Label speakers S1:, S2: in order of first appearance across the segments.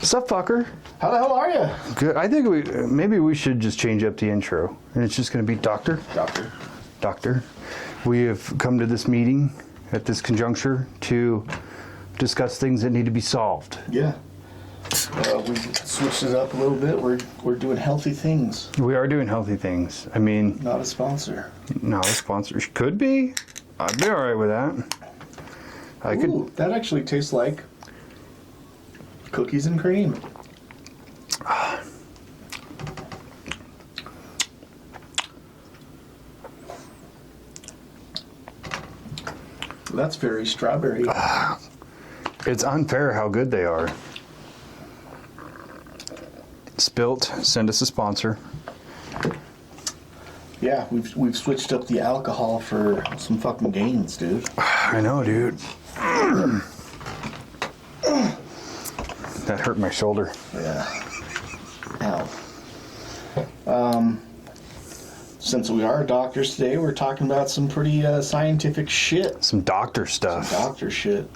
S1: What's up, fucker?
S2: How the hell are you?
S1: Good. I think maybe we should just change up the intro, and it's just going to be Doctor. Doctor. We have come to this meeting at this conjuncture to discuss things that need to be solved.
S2: Yeah. We switched it up a little bit. We're doing healthy things.
S1: We are doing healthy things. I mean,
S2: Not a sponsor.
S1: not a sponsor. Could be. I'd be all right with that.
S2: Ooh, that actually tastes like cookies and cream. That's very strawberry.
S1: It's unfair how good they are. Spilt, send us a sponsor.
S2: Yeah, we've switched up the alcohol for some fucking gains, dude.
S1: I know, dude. That hurt my shoulder.
S2: Yeah. Ow. Since we are doctors today, we're talking about some pretty scientific shit.
S1: Some doctor stuff.
S2: Some doctor shit.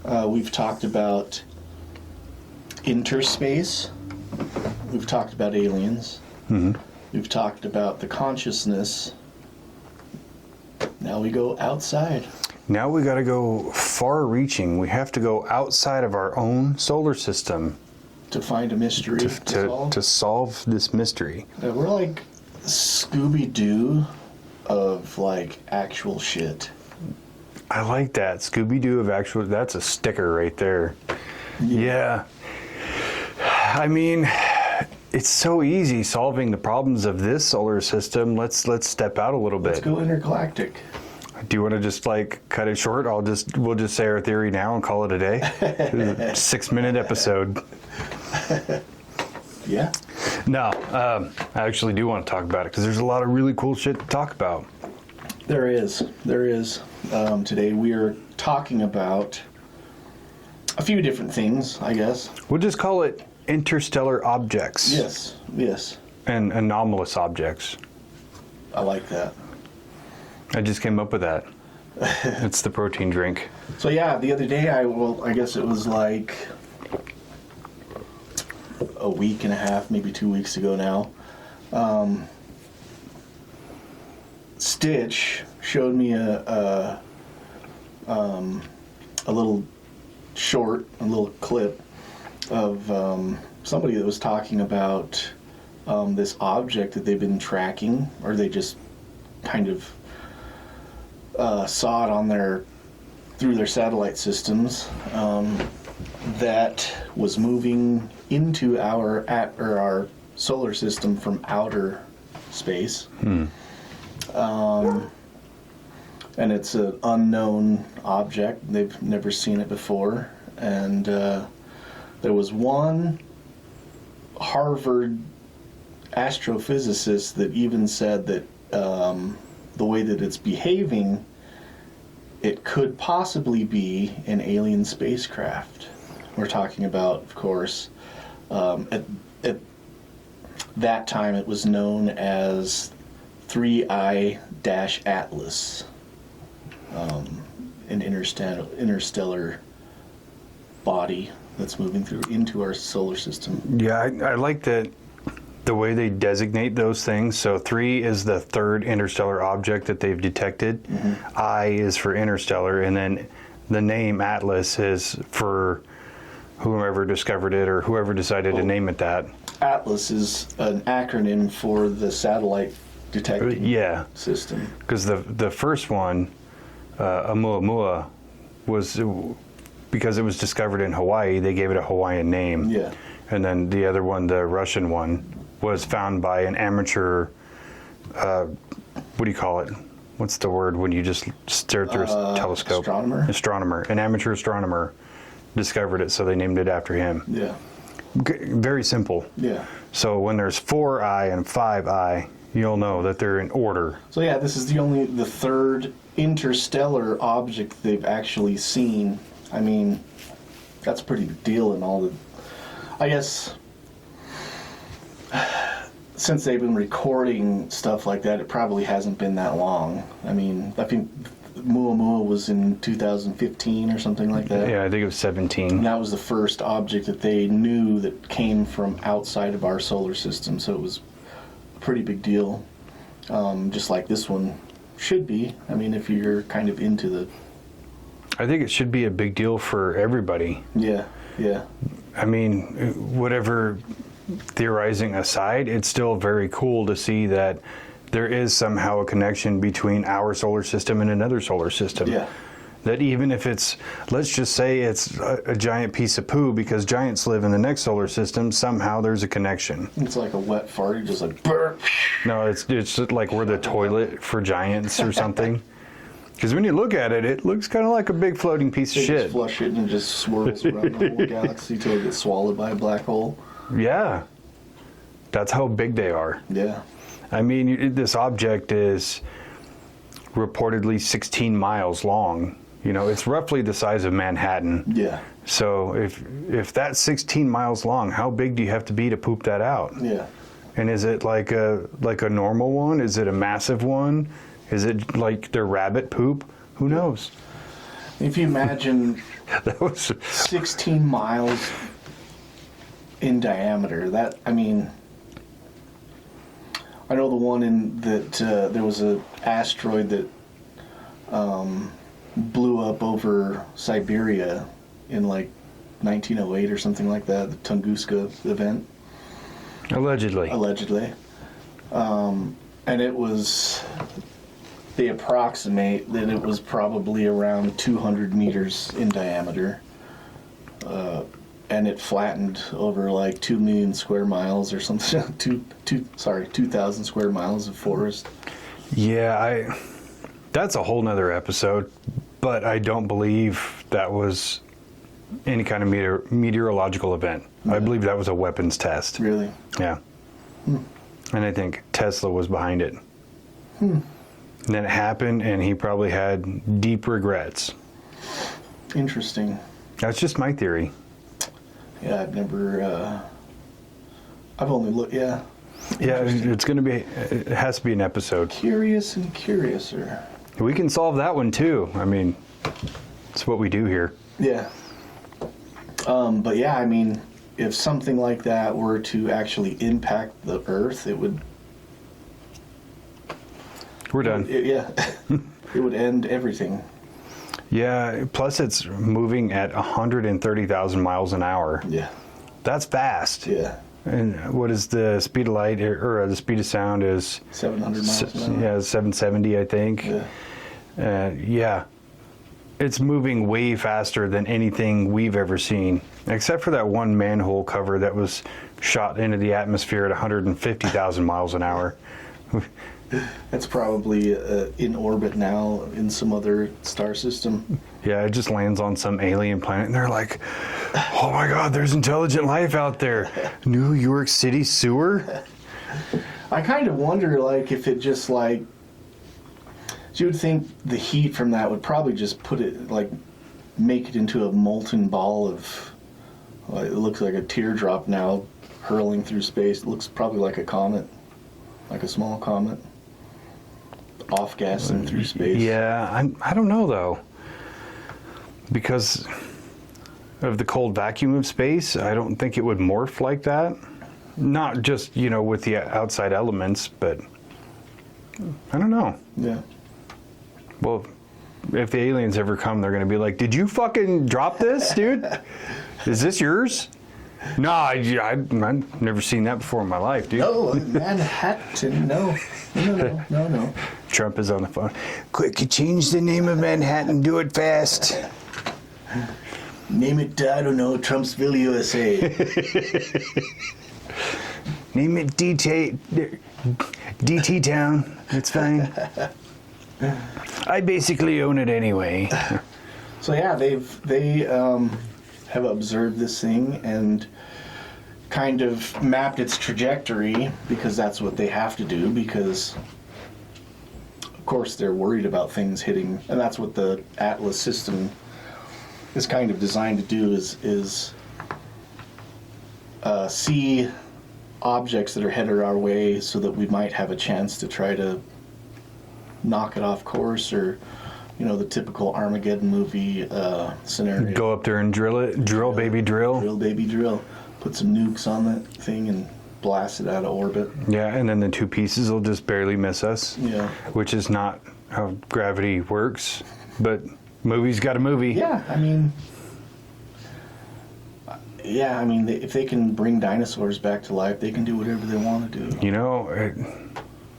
S2: We've talked about interspace. We've talked about aliens.
S1: Mm-hmm.
S2: We've talked about the consciousness. Now we go outside.
S1: Now we got to go far-reaching. We have to go outside of our own solar system
S2: To find a mystery
S1: to solve this mystery.
S2: Yeah, we're like Scooby-Doo of like actual shit.
S1: I like that. Scooby-Doo of actual... That's a sticker right there. Yeah. I mean, it's so easy solving the problems of this solar system. Let's step out a little bit.
S2: Let's go intergalactic.
S1: Do you want to just like cut it short? We'll just say our theory now and call it a day. 6-minute episode.
S2: Yeah.
S1: No, I actually do want to talk about it because there's a lot of really cool shit to talk about.
S2: There is. Today we are talking about a few different things, I guess.
S1: We'll just call it interstellar objects.
S2: Yes.
S1: And anomalous objects.
S2: I like that.
S1: I just came up with that. It's the protein drink.
S2: So yeah, the other day I guess it was like a week and a half, maybe 2 weeks ago now. Stitch showed me a little short, a little clip of somebody that was talking about this object that they've been tracking, or they just kind of saw it through their satellite systems, that was moving into our solar system from outer space. And it's an unknown object. They've never seen it before. And there was one Harvard astrophysicist that even said that the way that it's behaving, it could possibly be an alien spacecraft. We're talking about, of course, at that time it was known as 3I-Atlas, an interstellar body that's moving into our solar system.
S1: Yeah, I like that. The way they designate those things. So 3 is the third interstellar object that they've detected. Mm-hmm. I is for interstellar, and then the name Atlas is for whoever discovered it or whoever decided to name it that.
S2: Atlas is an acronym for the satellite detecting system.
S1: Because the first one, Oumuamua, was because it was discovered in Hawaii. They gave it a Hawaiian name.
S2: Yeah.
S1: And then the other one, the Russian one, was found by an amateur, what do you call it? What's the word when you just stare through a telescope? Astronomer. An amateur astronomer discovered it, so they named it after him.
S2: Yeah.
S1: Very simple.
S2: Yeah.
S1: So when there's 4I and 5I, you'll know that they're in order.
S2: So yeah, this is the third interstellar object they've actually seen. I mean, that's a pretty big deal in all the... I guess since they've been recording stuff like that, it probably hasn't been that long. I mean, Muamua was in 2015 or something like that.
S1: Yeah, I think it was 17.
S2: And that was the first object that they knew that came from outside of our solar system, so it was a pretty big deal. Just like this one should be. I mean, if you're kind of into the...
S1: I think it should be a big deal for everybody.
S2: Yeah, yeah.
S1: I mean, whatever theorizing aside, it's still very cool to see that there is somehow a connection between our solar system and another solar system.
S2: Yeah.
S1: That even if it's, let's just say it's a giant piece of poo because giants live in the next solar system, somehow there's a connection.
S2: It's like a wet fart, you just like... Burr.
S1: No, it's like we're the toilet for giants or something. Because when you look at it, it looks kind of like a big floating piece
S2: They
S1: of shit.
S2: just flush it and it just swirls around the whole galaxy till it gets swallowed by a black hole.
S1: Yeah. That's how big they are.
S2: Yeah.
S1: I mean, this object is reportedly 16 miles long. You know, it's roughly the size of Manhattan.
S2: Yeah.
S1: So if that's 16 miles long, how big do you have to be to poop that out?
S2: Yeah.
S1: And is it like a normal one? Is it a massive one? Is it like their rabbit poop? Who knows?
S2: If you imagine
S1: That was
S2: 16 miles in diameter, that, I mean, I know the one in that there was an asteroid that blew up over Siberia in like 1908 or something like that, the Tunguska event.
S1: allegedly.
S2: And it was, they approximate that it was probably around 200 meters in diameter. And it flattened over like 2 million square miles or something. 2,000 square miles of forest.
S1: Yeah, that's a whole nother episode, but I don't believe that was any kind of meteorological event. I believe that was a weapons test.
S2: Really?
S1: Yeah. And I think Tesla was behind it. And then it happened, and he probably had deep regrets.
S2: Interesting.
S1: That's just my theory.
S2: Yeah, I've never, I've only looked, yeah.
S1: Yeah, it's going to be, it has to be an episode.
S2: Curious and curiouser.
S1: We can solve that one too. I mean, it's what we do here.
S2: Yeah. But yeah, I mean, if something like that were to actually impact the Earth, it would...
S1: We're done.
S2: Yeah. It would end everything.
S1: Yeah, plus it's moving at 130,000 miles an hour.
S2: Yeah.
S1: That's fast.
S2: Yeah.
S1: And what is the speed of light, or the speed of sound is...
S2: 700 miles an hour.
S1: Yeah, 770, I think.
S2: Yeah.
S1: Yeah. It's moving way faster than anything we've ever seen, except for that one manhole cover that was shot into the atmosphere at 150,000 miles an hour.
S2: That's probably in orbit now in some other star system.
S1: Yeah, it just lands on some alien planet, and they're like, oh my God, there's intelligent life out there. New York City sewer?
S2: I kind of wonder, like, if it just, like... You would think the heat from that would probably just put it, like, make it into a molten ball of... Like, it looks like a teardrop now hurling through space. It looks probably like a comet. Like a small comet. Off-gassing through space.
S1: Yeah, I don't know, though. Because of the cold vacuum of space, I don't think it would morph like that. Not just, with the outside elements, but I don't know.
S2: Yeah.
S1: Well, if the aliens ever come, they're going to be like, did you fucking drop this, dude? Is this yours? No, I've never seen that before in my life, dude.
S2: No, Manhattan, no. No.
S1: Trump is on the phone. Quick, you change the name of Manhattan, do it fast.
S2: Name it, I don't know, Trumpsville, USA.
S1: Name it DT Town. It's fine. I basically own it anyway.
S2: So yeah, they have observed this thing and kind of mapped its trajectory, because that's what they have to do, because of course they're worried about things hitting, and that's what the Atlas system is kind of designed to do, is see objects that are headed our way so that we might have a chance to try to knock it off course or the typical Armageddon movie scenario.
S1: Go up there and drill it. Drill, baby, drill.
S2: Drill, baby, drill. Put some nukes on that thing and blast it out of orbit.
S1: Yeah, and then the two pieces will just barely miss us.
S2: Yeah.
S1: Which is not how gravity works. But movie's got a movie.
S2: Yeah, if they can bring dinosaurs back to life, they can do whatever they want to do.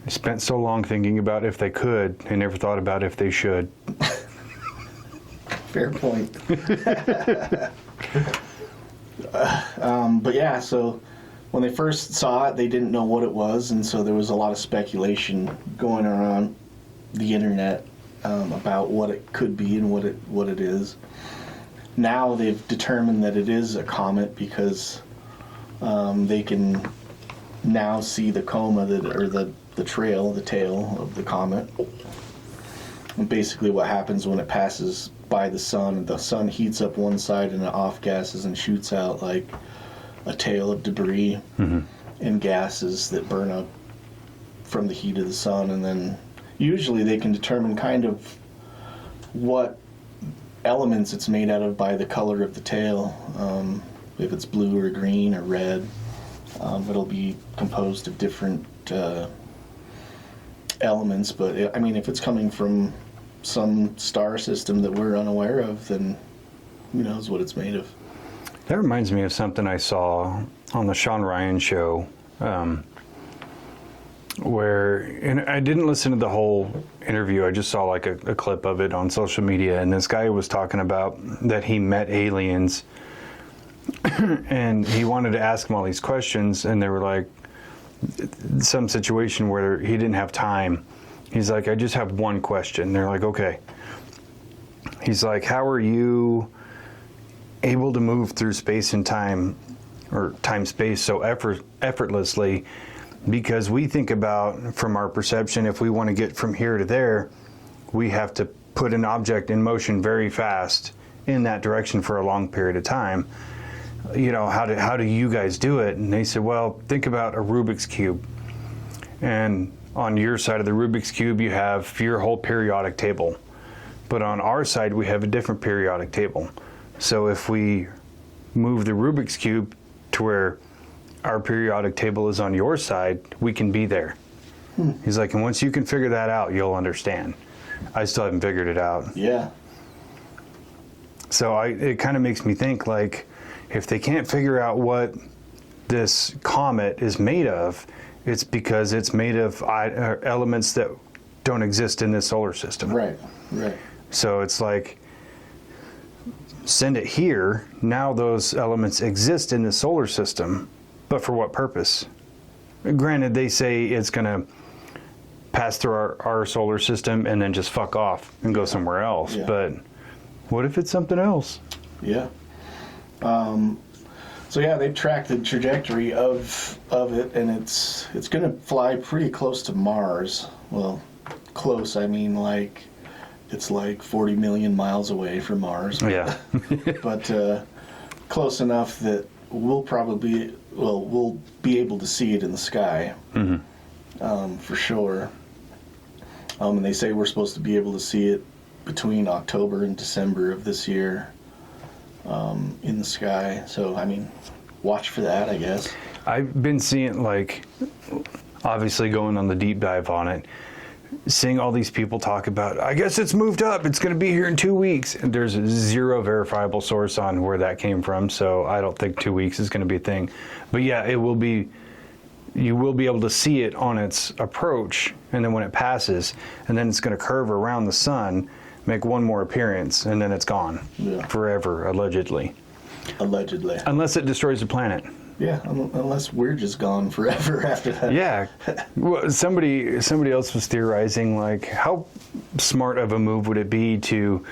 S1: I spent so long thinking about if they could, and never thought about if they should.
S2: Fair point. But yeah, so when they first saw it, they didn't know what it was, and so there was a lot of speculation going around the internet about what it could be and what it is. Now they've determined that it is a comet because they can now see the coma or the tail of the comet. And basically what happens when it passes by the sun heats up one side and it off gases and shoots out like a tail of debris and gases that burn up from the heat of the sun. And then usually they can determine kind of what elements it's made out of by the color of the tail. If it's blue or green or red, it'll be composed of different elements. But if it's coming from some star system that we're unaware of, then who knows what it's made of.
S1: That reminds me of something I saw on the Sean Ryan show, and I didn't listen to the whole interview. I just saw like a clip of it on social media, and this guy was talking about that he met aliens, and he wanted to ask them all these questions, and they were like some situation where he didn't have time. He's like, I just have one question. They're like, okay. He's like, how are you able to move through space and time, or time-space, so effortlessly? Because we think about, from our perception, if we want to get from here to there, we have to put an object in motion very fast in that direction for a long period of time. How do you guys do it? And they said, well, think about a Rubik's Cube. And on your side of the Rubik's Cube, you have your whole periodic table. But on our side, we have a different periodic table. So if we move the Rubik's Cube to where our periodic table is on your side, we can be there. He's like, and once you can figure that out, you'll understand. I still haven't figured it out.
S2: Yeah.
S1: So it kind of makes me think, like, if they can't figure out what this comet is made of, it's because it's made of elements that don't exist in this solar system.
S2: Right.
S1: So it's like, send it here. Now those elements exist in the solar system, but for what purpose? Granted, they say it's going to pass through our solar system and then just fuck off and go somewhere else.
S2: Yeah.
S1: But what if it's something else?
S2: Yeah. So yeah, they've tracked the trajectory of it, and it's going to fly pretty close to Mars. Well, close, I mean like it's like 40 million miles away from Mars.
S1: Yeah.
S2: But close enough that we'll be able to see it in the sky, for sure. And they say we're supposed to be able to see it between October and December of this year. In the sky. So, watch for that, I guess.
S1: I've been seeing, like, obviously going on the deep dive on it, seeing all these people talk about, I guess it's moved up, it's going to be here in 2 weeks. And there's zero verifiable source on where that came from, so I don't think 2 weeks is going to be a thing. But yeah, you will be able to see it on its approach, and then when it passes, and then it's going to curve around the sun, make one more appearance, and then it's gone. Yeah. Forever, allegedly.
S2: Allegedly.
S1: Unless it destroys the planet.
S2: Yeah, unless we're just gone forever after that.
S1: Yeah. Well, somebody else was theorizing, like, how smart of a move would it be to,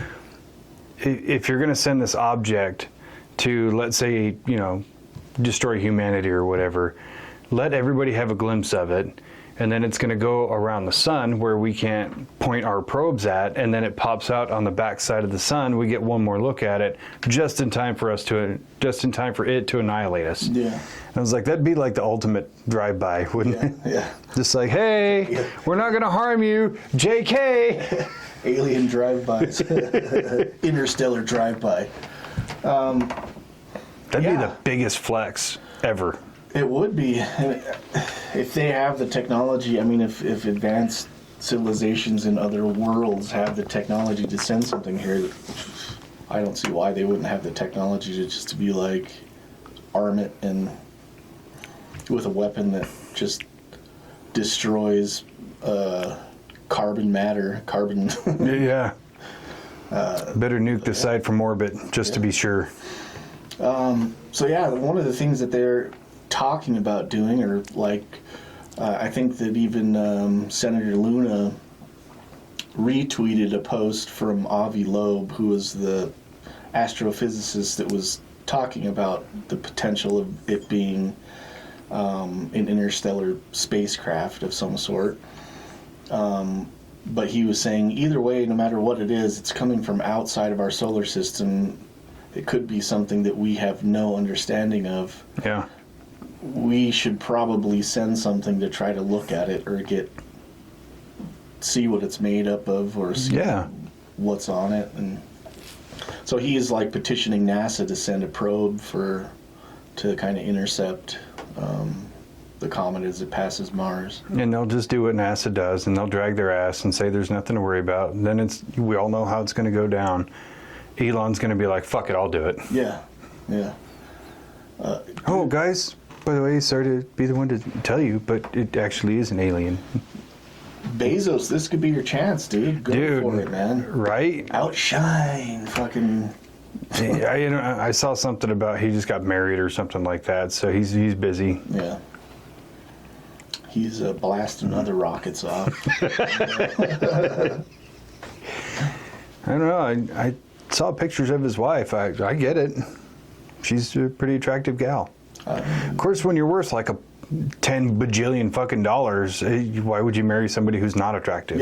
S1: if you're going to send this object to, let's say, destroy humanity or whatever, let everybody have a glimpse of it, and then it's going to go around the sun where we can't point our probes at, and then it pops out on the back side of the sun. We get one more look at it, just in time for it to annihilate us.
S2: Yeah.
S1: And I was like, that'd be like the ultimate drive-by, wouldn't it?
S2: Yeah.
S1: Just like, hey, we're not going to harm you, JK.
S2: Alien drive-bys, interstellar drive-by.
S1: That'd be the biggest flex ever.
S2: It would be. And if they have the technology, I mean, if advanced civilizations in other worlds have the technology to send something here, I don't see why they wouldn't have the technology to just be like, arm it and with a weapon that just destroys carbon matter, carbon.
S1: Yeah. Better nuke the site from orbit, just to be sure.
S2: So yeah, one of the things that they're talking about doing, or like, I think that even Senator Luna retweeted a post from Avi Loeb, who was the astrophysicist that was talking about the potential of it being an interstellar spacecraft of some sort. But he was saying either way, no matter what it is, it's coming from outside of our solar system. It could be something that we have no understanding of.
S1: Yeah.
S2: We should probably send something to try to look at it or see what it's made up of, or see what's on it. And so he is like petitioning NASA to send a probe to kind of intercept the comet as it passes Mars.
S1: And they'll just do what NASA does, and they'll drag their ass and say there's nothing to worry about. And then we all know how it's going to go down. Elon's going to be like, fuck it, I'll do it.
S2: Yeah, yeah.
S1: Oh, guys, by the way, sorry to be the one to tell you, but it actually is an alien.
S2: Bezos, this could be your chance, dude. Go for it, man.
S1: Right?
S2: Outshine fucking...
S1: I saw something about he just got married or something like that, so he's busy.
S2: Yeah. He's blasting other rockets off.
S1: I don't know. I saw pictures of his wife. I get it. She's a pretty attractive gal. Of course, when you're worth like $10 bajillion fucking dollars, why would you marry somebody who's not attractive?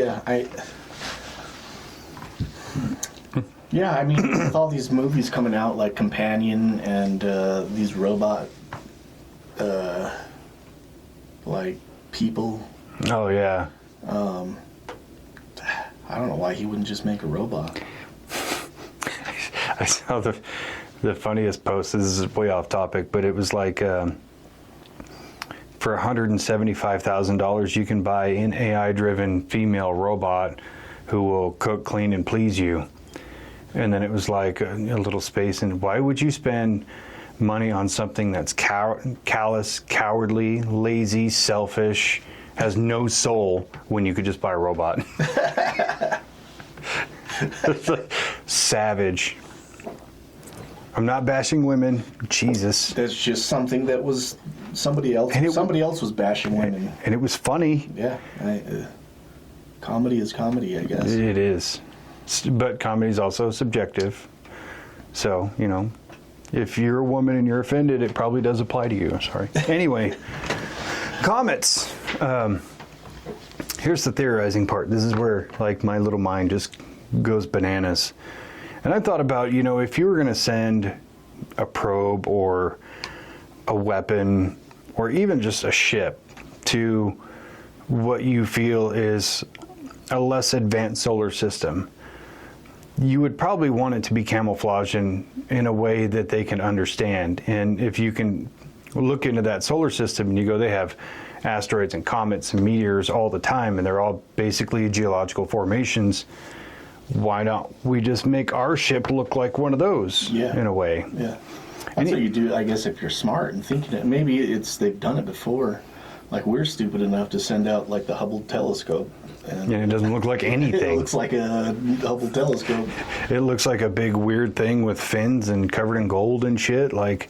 S2: Yeah, I mean, with all these movies coming out like Companion and these robot like people.
S1: Oh yeah.
S2: I don't know why he wouldn't just make a robot.
S1: I saw the funniest post. This is way off topic, but it was like for $175,000 you can buy an AI-driven female robot who will cook, clean, and please you. And then it was like a little space. And why would you spend money on something that's callous, cowardly, lazy, selfish, has no soul, when you could just buy a robot? Savage. I'm not bashing women. Jesus.
S2: That's just something that was somebody else. Somebody else was bashing women.
S1: And it was funny.
S2: Yeah. Comedy is comedy, I guess.
S1: It is. But comedy is also subjective. So, if you're a woman and you're offended, it probably does apply to you. Sorry. Anyway, comets. Here's the theorizing part. This is where, like, my little mind just goes bananas. And I thought about, if you were going to send a probe or a weapon or even just a ship to what you feel is a less advanced solar system, you would probably want it to be camouflaged in a way that they can understand. And if you can look into that solar system and you go, they have asteroids and comets and meteors all the time, and they're all basically geological formations, why don't we just make our ship look like one of those in a way?
S2: Yeah. That's what you do, I guess, if you're smart and thinking it. Maybe they've done it before. Like, we're stupid enough to send out, like, the Hubble telescope. And
S1: it doesn't look like anything.
S2: It looks like a Hubble telescope.
S1: It looks like a big weird thing with fins and covered in gold and shit. Like,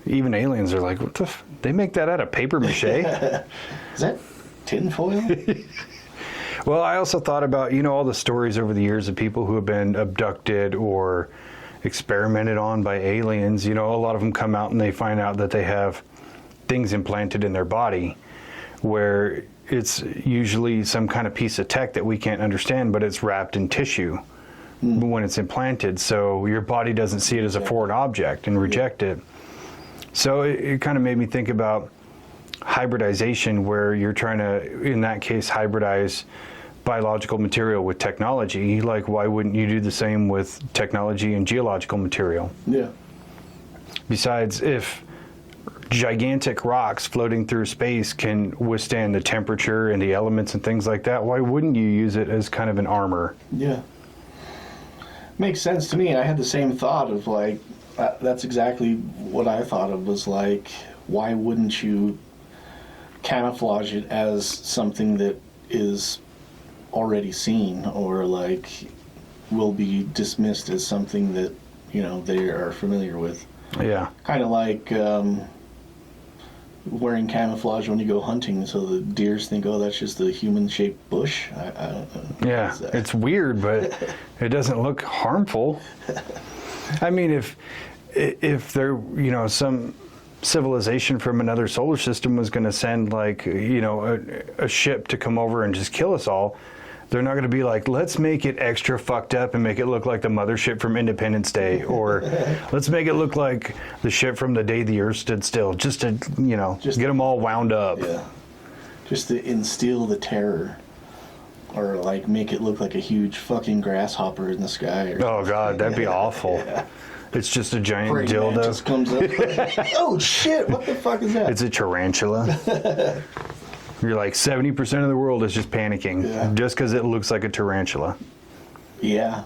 S1: even aliens are like, what the they make that out of paper mache?
S2: Is that tinfoil?
S1: Well, I also thought about, all the stories over the years of people who have been abducted or experimented on by aliens. A lot of them come out and they find out that they have things implanted in their body where it's usually some kind of piece of tech that we can't understand, but it's wrapped in tissue when it's implanted. So your body doesn't see it as a foreign object and reject it. So it kind of made me think about hybridization, where you're trying to, in that case, hybridize biological material with technology. Like, why wouldn't you do the same with technology and geological material?
S2: Yeah.
S1: Besides, if gigantic rocks floating through space can withstand the temperature and the elements and things like that, why wouldn't you use it as kind of an armor?
S2: Yeah. Makes sense to me. I had the same thought of like, that's exactly what I thought of, was like, why wouldn't you camouflage it as something that is already seen, or like will be dismissed as something that, you know, they are familiar with.
S1: Yeah.
S2: Kind of like wearing camouflage when you go hunting, so the deers think, oh, that's just a human-shaped bush. I don't know.
S1: Yeah, it's weird, but it doesn't look harmful. I mean, if there, you know, some civilization from another solar system was going to send, like, you know, a ship to come over and just kill us all, they're not going to be like, let's make it extra fucked up and make it look like the mothership from Independence Day, or let's make it look like the ship from the day the Earth stood still, just to, you know, get them all wound up.
S2: Yeah. Just to instill the terror, or like make it look like a huge fucking grasshopper in the sky. Or
S1: Oh God, that'd be awful. Yeah. It's just a giant
S2: Praying
S1: dildo.
S2: Mantis comes up. Oh shit! What the fuck is that?
S1: It's a tarantula. You're like 70% of the world is just panicking just because it looks like a tarantula.
S2: Yeah.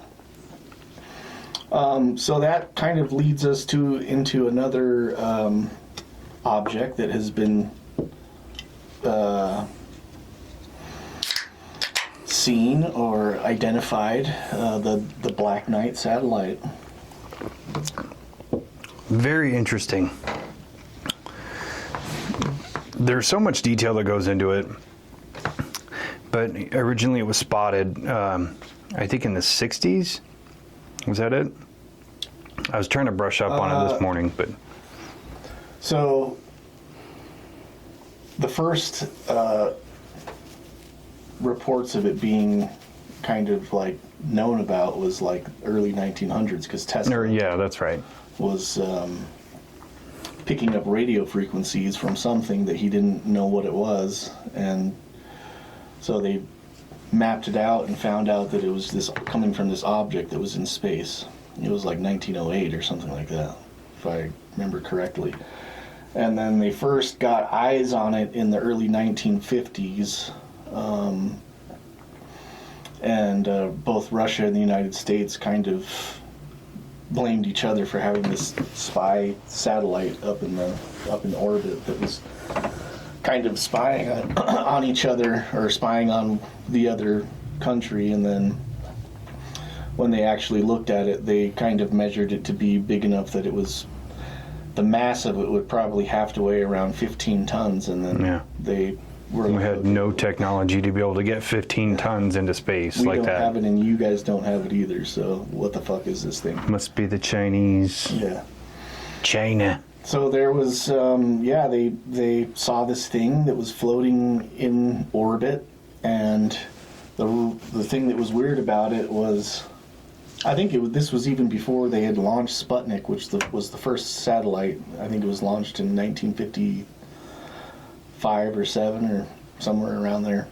S2: So that kind of leads us into another object that has been seen or identified, the Black Knight satellite.
S1: Very interesting. There's so much detail that goes into it, but originally it was spotted, I think in the 60s. Was that it? I was trying to brush up on it this morning, but...
S2: So, the first reports of it being kind of like known about was like early 1900s, because Tesla...
S1: Yeah, that's right.
S2: ...was picking up radio frequencies from something that he didn't know what it was, and so they mapped it out and found out that it was this coming from this object that was in space. It was like 1908 or something like that, if I remember correctly. And then they first got eyes on it in the early 1950s, and both Russia and the United States kind of blamed each other for having this spy satellite up in orbit that was kind of spying on each other, or spying on the other country. And then when they actually looked at it, they kind of measured it to be big enough that it was, the mass of it would probably have to weigh around 15 tons, and then they were...
S1: We had no technology to be able to get 15 tons into space like that.
S2: We don't have it, and you guys don't have it either, so what the fuck is this thing?
S1: Must be the Chinese.
S2: Yeah.
S1: China.
S2: So there was, they saw this thing that was floating in orbit, and the thing that was weird about it was, I think this was even before they had launched Sputnik, which was the first satellite. I think it was launched in 1955 or 7 or somewhere around there.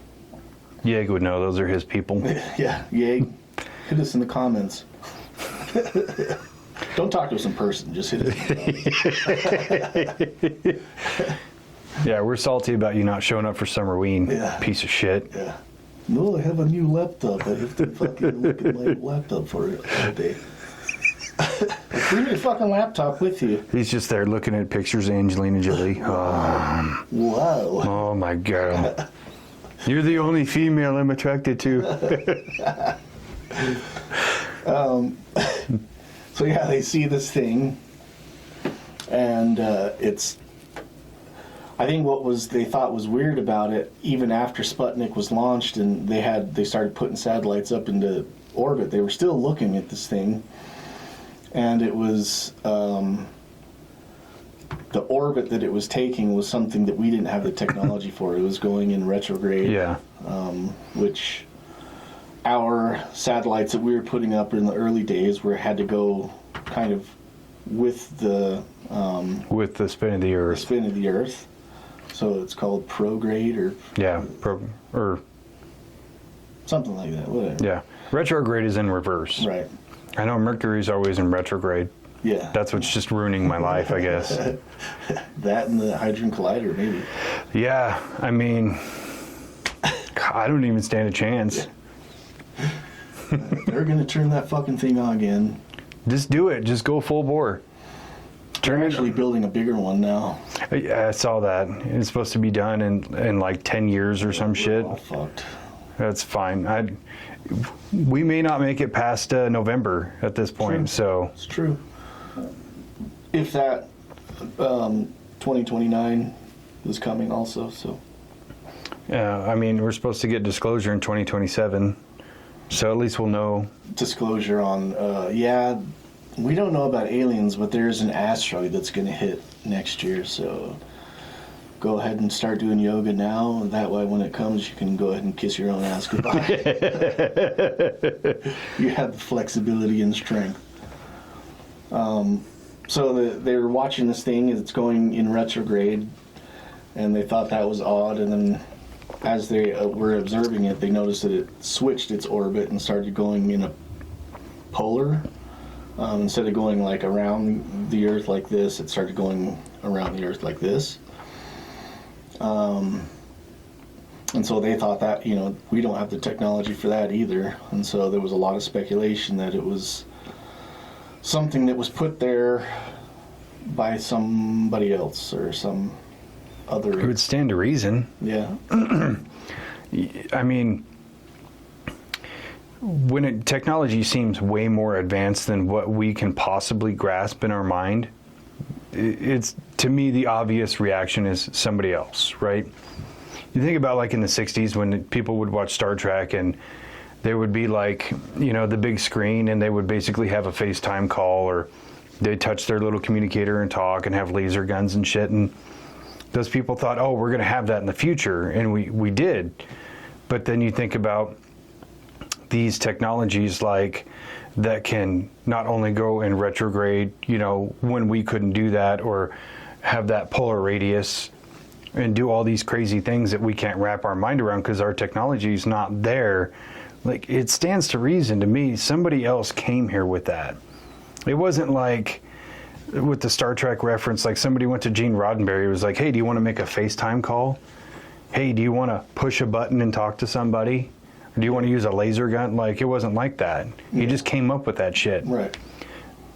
S1: Yeg would know. Those are his people.
S2: Yeah, Yeg. Hit us in the comments. Don't talk to us in person. Just hit us.
S1: Yeah, we're salty about you not showing up for Summerween.
S2: Yeah.
S1: Piece of shit.
S2: Yeah. No, I have a new laptop. I have to fucking look at my laptop for it all day. Bring your fucking laptop with you.
S1: He's just there looking at pictures of Angelina Jolie.
S2: Wow.
S1: Oh my God. You're the only female I'm attracted to.
S2: So yeah, they see this thing, and it's... I think what they thought was weird about it, even after Sputnik was launched and they started putting satellites up into orbit, they were still looking at this thing, and it was the orbit that it was taking was something that we didn't have the technology for. It was going in retrograde.
S1: Yeah.
S2: Which our satellites that we were putting up in the early days had to go kind of with the
S1: spin of the Earth.
S2: spin of the Earth. So it's called prograde or
S1: or
S2: something like that. Whatever.
S1: yeah. Retrograde is in reverse.
S2: Right.
S1: I know Mercury's always in retrograde.
S2: Yeah.
S1: That's what's just ruining my life, I guess.
S2: That and the Hadron Collider, maybe.
S1: Yeah, I mean, I don't even stand a chance.
S2: They're going to turn that fucking thing on again.
S1: Just do it. Just go full bore.
S2: They're actually building a bigger one now.
S1: I saw that. It's supposed to be done in like 10 years or some shit.
S2: All fucked.
S1: That's fine. We may not make it past November at this point,
S2: True.
S1: so.
S2: It's true. If that 2029 is coming also, so.
S1: Yeah, I mean, we're supposed to get disclosure in 2027, so at least we'll know.
S2: Disclosure on, yeah, we don't know about aliens, but there's an asteroid that's going to hit next year, so go ahead and start doing yoga now. That way, when it comes, you can go ahead and kiss your own ass goodbye. You have the flexibility and strength. So they were watching this thing, it's going in retrograde, and they thought that was odd, and then as they were observing it, they noticed that it switched its orbit and started going in a polar. Instead of going like around the Earth like this, it started going around the Earth like this. And so they thought that, we don't have the technology for that either. And so there was a lot of speculation that it was something that was put there by somebody else or some other.
S1: It would stand to reason.
S2: Yeah.
S1: I mean, when technology seems way more advanced than what we can possibly grasp in our mind, it's, to me, the obvious reaction is somebody else, right? You think about like in the 60s when people would watch Star Trek and there would be like, the big screen and they would basically have a FaceTime call, or they'd touch their little communicator and talk and have laser guns and shit. And those people thought, oh, we're going to have that in the future. And we did. But then you think about these technologies like that can not only go in retrograde, when we couldn't do that, or have that polar radius and do all these crazy things that we can't wrap our mind around because our technology is not there. Like, it stands to reason to me somebody else came here with that. It wasn't like with the Star Trek reference, like somebody went to Gene Roddenberry, was like, hey, do you want to make a FaceTime call? Hey, do you want to push a button and talk to somebody? Or do you want to use a laser gun? Like, it wasn't like that. He just came up with that shit.
S2: Right.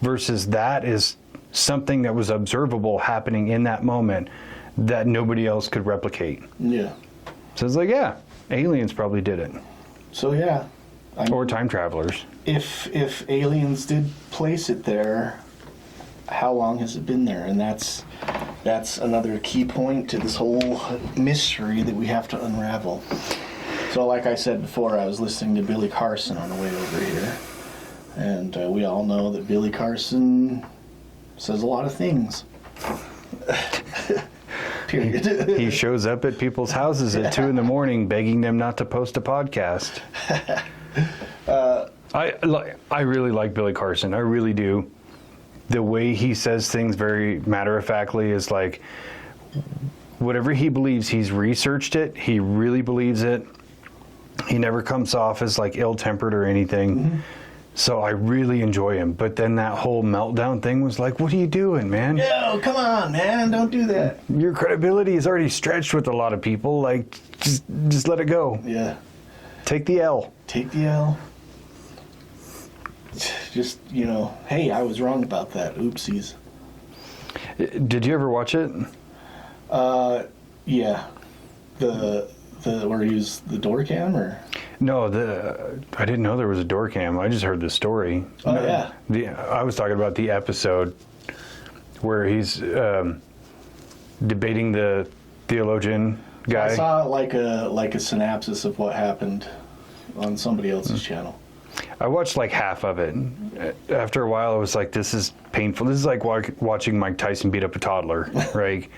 S1: Versus that is something that was observable happening in that moment that nobody else could replicate.
S2: Yeah.
S1: So it's like, yeah, aliens probably did it.
S2: So yeah.
S1: Or time travelers.
S2: If aliens did place it there, how long has it been there? And that's another key point to this whole mystery that we have to unravel. So like I said before, I was listening to Billy Carson on the way over here. And we all know that Billy Carson says a lot of things. Period.
S1: He shows up at people's houses at 2 a.m. begging them not to post a podcast. I really like Billy Carson. I really do. The way he says things very matter-of-factly is like, whatever he believes, he's researched it. He really believes it. He never comes off as like ill-tempered or anything. Mm-hmm. So I really enjoy him. But then that whole meltdown thing was like, what are you doing, man?
S2: Yo, come on, man. Don't do that.
S1: Your credibility is already stretched with a lot of people. Like, just let it go.
S2: Yeah.
S1: Take the L.
S2: Take the L. Just, hey, I was wrong about that. Oopsies.
S1: Did you ever watch it?
S2: Yeah. The where he used the door cam, or?
S1: No, I didn't know there was a door cam. I just heard the story.
S2: Oh, no,
S1: yeah. I was talking about the episode where he's debating the theologian guy.
S2: I saw like a synopsis of what happened on somebody else's channel.
S1: I watched like half of it. After a while, I was like, this is painful. This is like watching Mike Tyson beat up a toddler, right?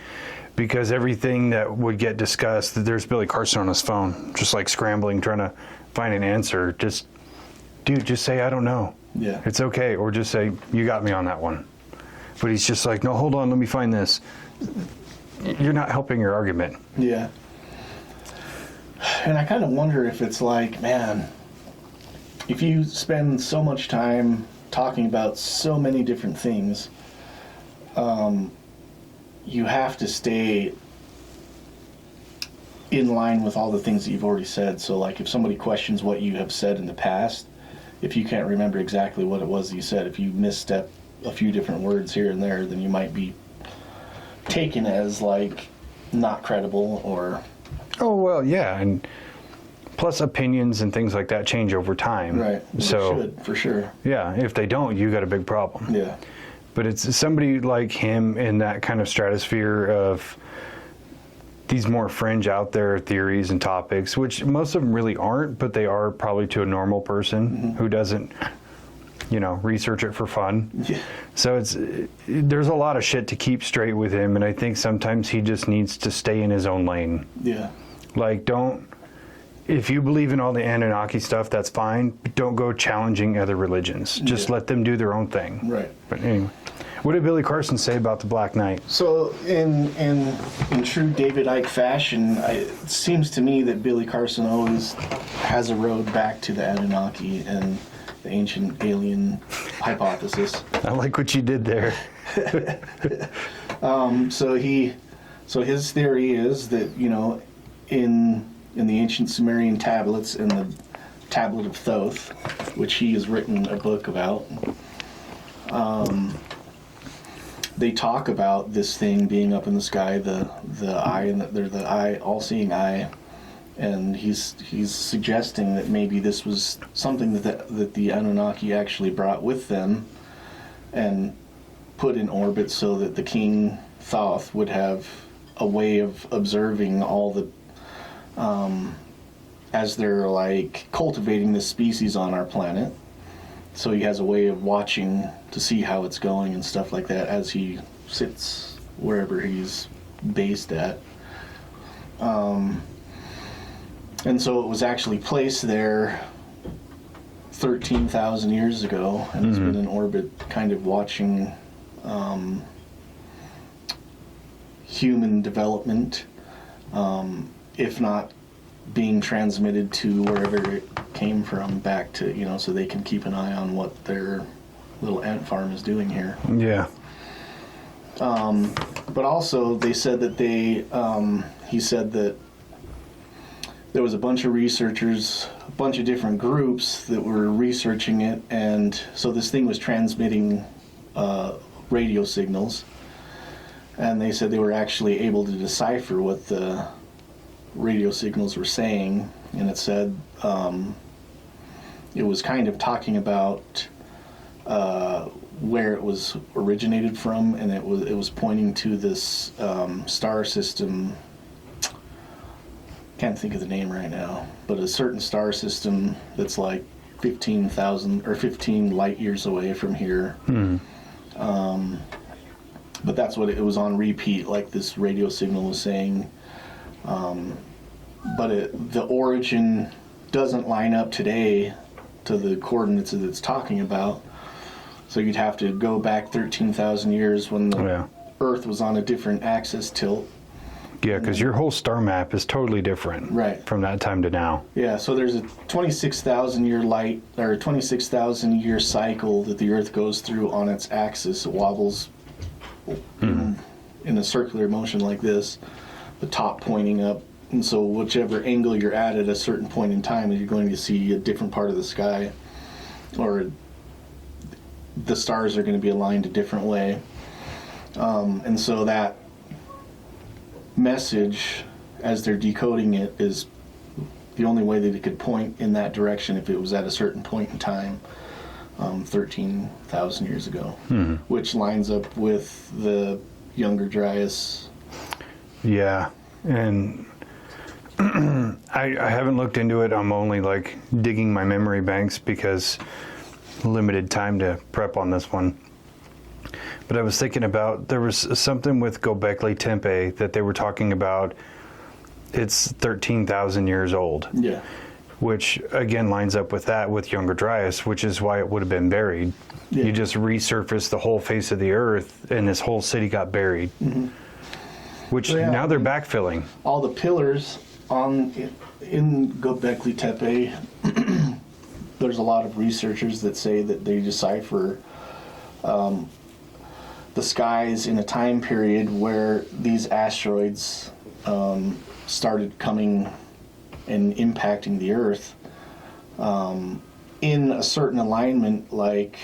S1: Because everything that would get discussed, there's Billy Carson on his phone, just like scrambling, trying to find an answer. Just, dude, just say, I don't know.
S2: Yeah.
S1: It's okay. Or just say, you got me on that one. But he's just like, no, hold on, let me find this. You're not helping your argument.
S2: Yeah. And I kind of wonder if it's like, man, if you spend so much time talking about so many different things, you have to stay in line with all the things that you've already said. So, like, if somebody questions what you have said in the past, if you can't remember exactly what it was that you said, if you misstep a few different words here and there, then you might be taken as, like, not credible or...
S1: Oh, well, yeah, and plus opinions and things like that change over time.
S2: Right.
S1: So,
S2: they should, for sure.
S1: yeah, if they don't, you got a big problem.
S2: Yeah.
S1: But it's somebody like him in that kind of stratosphere of these more fringe out there theories and topics, which most of them really aren't, but they are probably to a normal person who doesn't, research it for fun.
S2: Yeah.
S1: So there's a lot of shit to keep straight with him, and I think sometimes he just needs to stay in his own lane.
S2: Yeah.
S1: Like, if you believe in all the Anunnaki stuff, that's fine, but don't go challenging other religions. Just let them do their own thing.
S2: Right.
S1: But anyway, what did Billy Carson say about the Black Knight?
S2: So, in true David Icke fashion, it seems to me that Billy Carson always has a road back to the Anunnaki and the ancient alien hypothesis.
S1: I like what you did there.
S2: So his theory is that, in the ancient Sumerian tablets, in the Tablet of Thoth, which he has written a book about, they talk about this thing being up in the sky, the eye, and they're the eye, all-seeing eye, and he's suggesting that maybe this was something that the Anunnaki actually brought with them and put in orbit so that the King Thoth would have a way of observing all the as they're like cultivating this species on our planet. So he has a way of watching to see how it's going and stuff like that as he sits wherever he's based at. And so it was actually placed there 13,000 years ago, and it's been in orbit kind of watching human development, if not being transmitted to wherever it came from back to, so they can keep an eye on what their little ant farm is doing here.
S1: Yeah.
S2: But also they said that he said that there was a bunch of researchers, a bunch of different groups that were researching it, and so this thing was transmitting radio signals, and they said they were actually able to decipher what the radio signals were saying, and it said it was kind of talking about where it was originated from, and it was pointing to this star system. Can't think of the name right now, but a certain star system that's like 15,000 or 15 light years away from here. But that's what it was on repeat, like this radio signal was saying. But the origin doesn't line up today to the coordinates that it's talking about. So you'd have to go back 13,000 years when the Earth was on a different axis tilt.
S1: Yeah, because your whole star map is totally different from that time to now.
S2: Yeah, so there's a 26,000 year light, or 26,000 year cycle that the Earth goes through on its axis. It wobbles in a circular motion like this, the top pointing up. And so whichever angle you're at a certain point in time, you're going to see a different part of the sky, or the stars are going to be aligned a different way. And so that message, as they're decoding it, is the only way that it could point in that direction if it was at a certain point in time, 13,000 years ago, which lines up with the Younger Dryas.
S1: Yeah, and I haven't looked into it. I'm only like digging my memory banks because limited time to prep on this one. But I was thinking about, there was something with Göbekli Tepe that they were talking about. It's 13,000 years old.
S2: Yeah.
S1: Which again lines up with that with Younger Dryas, which is why it would have been buried.
S2: Yeah.
S1: You just resurfaced the whole face of the earth, and this whole city got buried.
S2: Mm-hmm.
S1: Which
S2: So, yeah,
S1: now they're backfilling.
S2: All the pillars in Göbekli Tepe, there's a lot of researchers that say that they decipher the skies in a time period where these asteroids started coming and impacting the Earth in a certain alignment, like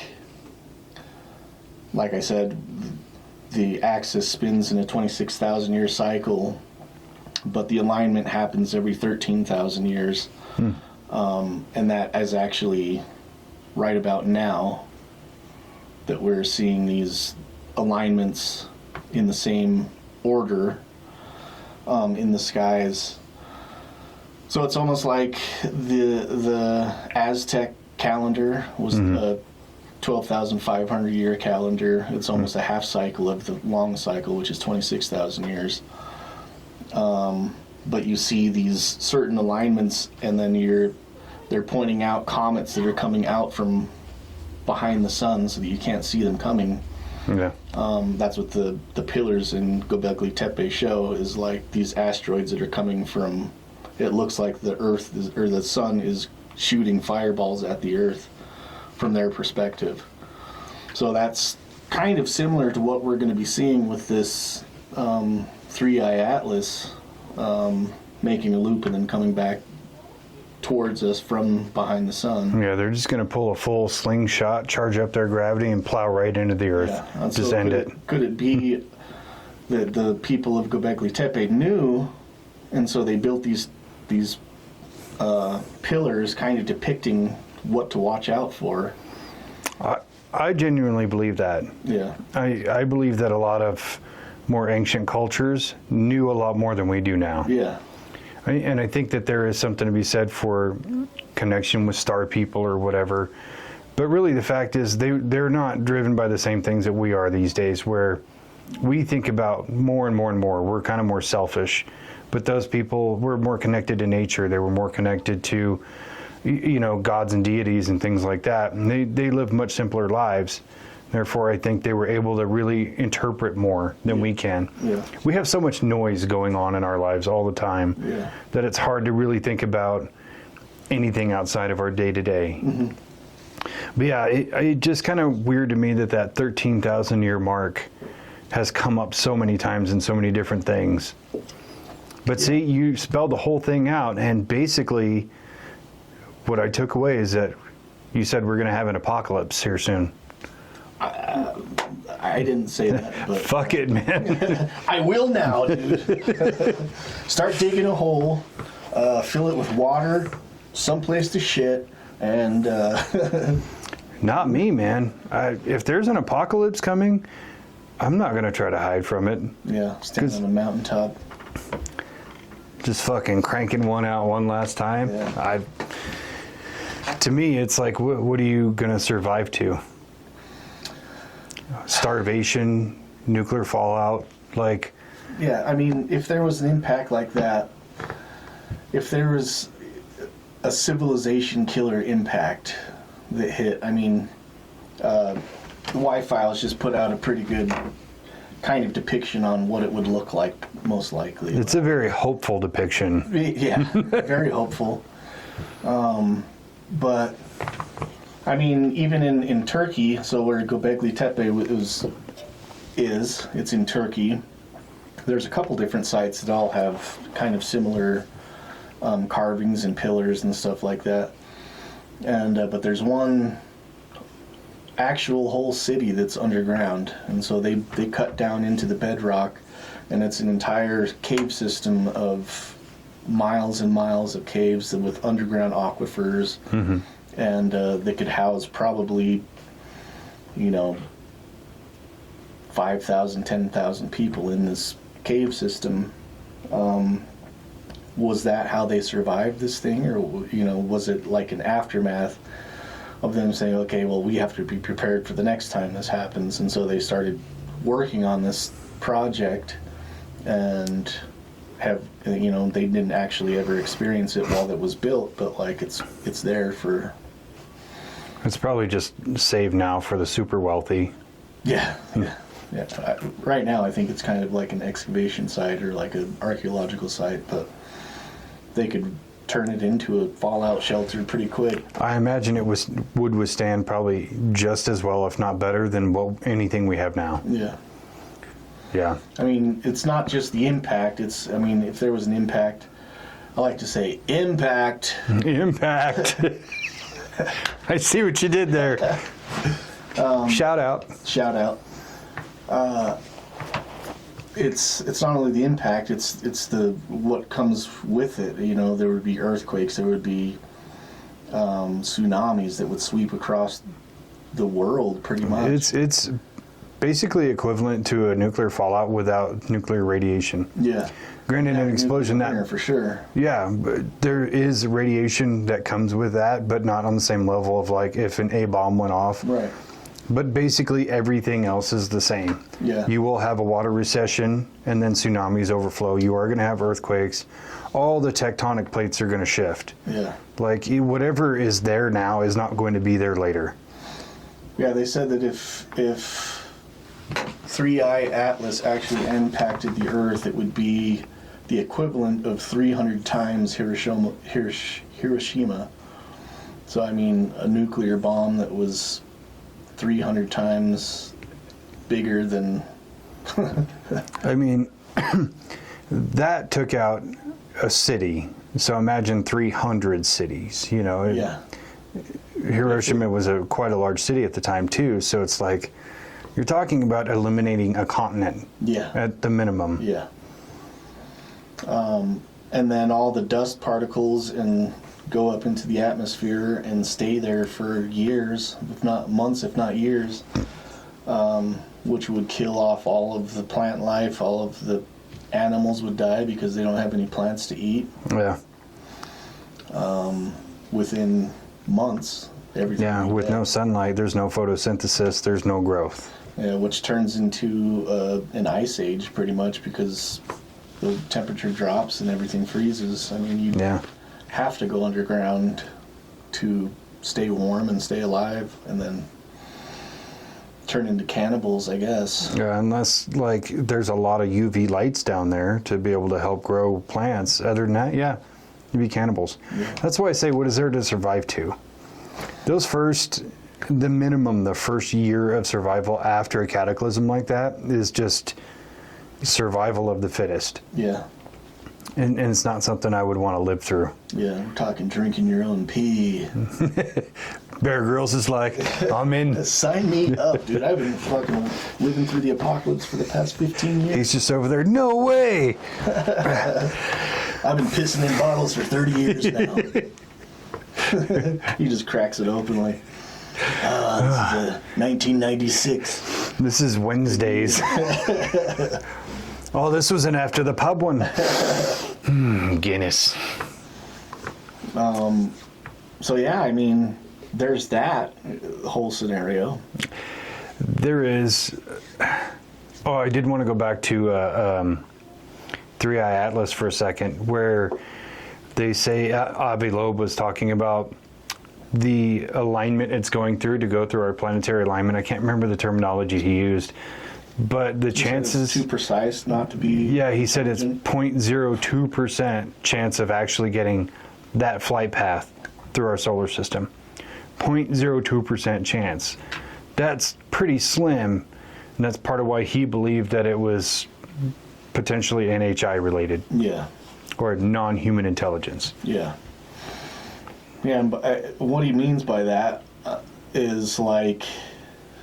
S2: I said, the axis spins in a 26,000 year cycle, but the alignment happens every 13,000 years. And that is actually right about now that we're seeing these alignments in the same order in the skies. So it's almost like the Aztec calendar was a 12,500 year calendar. It's almost a half cycle of the long cycle, which is 26,000 years. But you see these certain alignments, and then they're pointing out comets that are coming out from behind the sun so that you can't see them coming.
S1: Yeah.
S2: That's what the pillars in Göbekli Tepe show, is like these asteroids that are coming from. It looks like the Earth or the sun is shooting fireballs at the Earth from their perspective. So that's kind of similar to what we're going to be seeing with this 3-eye atlas making a loop and then coming back towards us from behind the sun.
S1: Yeah, they're just going to pull a full slingshot, charge up their gravity, and plow right into the Earth.
S2: Yeah.
S1: Just
S2: So
S1: end it.
S2: Could it be that the people of Göbekli Tepe knew, and so they built these pillars kind of depicting what to watch out for?
S1: I genuinely believe that.
S2: Yeah.
S1: I believe that a lot of more ancient cultures knew a lot more than we do now.
S2: Yeah.
S1: And I think that there is something to be said for connection with star people or whatever. But really the fact is they're not driven by the same things that we are these days, where we think about more and more and more. We're kind of more selfish. But those people were more connected to nature. They were more connected to, gods and deities and things like that. And they lived much simpler lives. Therefore, I think they were able to really interpret more than we can.
S2: Yeah.
S1: We have so much noise going on in our lives all the time that it's hard to really think about anything outside of our day-to-day.
S2: Mm-hmm.
S1: But yeah, it just kind of weird to me that 13,000 year mark has come up so many times in so many different things. But see, you spelled the whole thing out, and basically what I took away is that you said we're going to have an apocalypse here soon.
S2: I didn't say that, but
S1: Fuck it, man.
S2: I will now, dude. Start digging a hole, fill it with water, someplace to shit, and
S1: Not me, man. If there's an apocalypse coming, I'm not going to try to hide from it.
S2: yeah, stand on a mountaintop.
S1: Just fucking cranking one out one last time.
S2: Yeah.
S1: To me, it's like, what are you going to survive to? Starvation, nuclear fallout, like...
S2: Yeah, I mean, if there was an impact like that, if there was a civilization killer impact that hit, I mean, the Y-Files just put out a pretty good kind of depiction on what it would look like, most likely.
S1: It's a very hopeful depiction.
S2: Yeah, very hopeful. But, I mean, even in Turkey, so where Göbekli Tepe it's in Turkey. There's a couple different sites that all have kind of similar carvings and pillars and stuff like that. And but there's one actual whole city that's underground, and so they cut down into the bedrock, and it's an entire cave system of miles and miles of caves with underground aquifers, and they could house probably 5,000, 10,000 people in this cave system. was that how they survived this thing, or was it like an aftermath of them saying, okay, well, we have to be prepared for the next time this happens, and so they started working on this project and they didn't actually ever experience it while it was built, but like it's there for.
S1: It's probably just saved now for the super wealthy.
S2: Yeah. Right now, I think it's kind of like an excavation site or like an archaeological site, but they could turn it into a fallout shelter pretty quick.
S1: I imagine it would withstand probably just as well, if not better, than anything we have now.
S2: Yeah.
S1: Yeah.
S2: I mean, it's not just the impact. If there was an impact, I like to say impact.
S1: Impact. I see what you did there. Shout out.
S2: It's not only the impact, it's the what comes with it. There would be earthquakes, there would be tsunamis that would sweep across the world pretty much.
S1: It's basically equivalent to a nuclear fallout without nuclear radiation.
S2: Yeah.
S1: Granted, an explosion
S2: for sure.
S1: Yeah, but there is radiation that comes with that, but not on the same level of like if an A-bomb went off.
S2: Right.
S1: But basically everything else is the same.
S2: Yeah.
S1: You will have a water recession and then tsunamis overflow. You are going to have earthquakes. All the tectonic plates are going to shift.
S2: Yeah.
S1: Like whatever is there now is not going to be there later.
S2: Yeah, they said that if 3I Atlas actually impacted the Earth, it would be the equivalent of 300 times Hiroshima. So, I mean, a nuclear bomb that was 300 times bigger than...
S1: I mean, that took out a city. So imagine 300 cities,
S2: Yeah.
S1: Hiroshima was quite a large city at the time, too. So it's like, you're talking about eliminating a continent.
S2: Yeah.
S1: At the minimum.
S2: Yeah. And then all the dust particles go up into the atmosphere and stay there for years, if not months, if not years, which would kill off all of the plant life. All of the animals would die because they don't have any plants to eat.
S1: Yeah.
S2: Within months, everything.
S1: Yeah, with no sunlight, there's no photosynthesis, there's no growth.
S2: Yeah, which turns into an ice age pretty much because the temperature drops and everything freezes. I mean, you have to go underground to stay warm and stay alive, and then turn into cannibals, I guess.
S1: Yeah, unless like there's a lot of UV lights down there to be able to help grow plants. Other than that, you'd be cannibals. Yeah. That's why I say, what is there to survive to? The first year of survival after a cataclysm like that is just survival of the fittest.
S2: Yeah.
S1: And it's not something I would want to live through.
S2: Yeah, we're talking drinking your own pee.
S1: Bear Grylls is like, I'm in.
S2: Sign me up, dude. I've been fucking living through the apocalypse for the past 15 years.
S1: He's just over there, no way!
S2: I've been pissing in bottles for 30 years now. He just cracks it open like, this is 1996.
S1: This is Wednesdays. Oh, this wasn't after the pub one. Guinness.
S2: So yeah, I mean, there's that whole scenario.
S1: There is. Oh, I did want to go back to 3i Atlas for a second, where they say Avi Loeb was talking about the alignment it's going through to go through our planetary alignment. I can't remember the terminology he used, but the chances...
S2: Too precise not to be...
S1: Yeah, he said it's 0.02% chance of actually getting that flight path through our solar system. 0.02% chance. That's pretty slim, and that's part of why he believed that it was potentially NHI related.
S2: Yeah.
S1: Or non-human intelligence.
S2: Yeah. Yeah, and what he means by that is like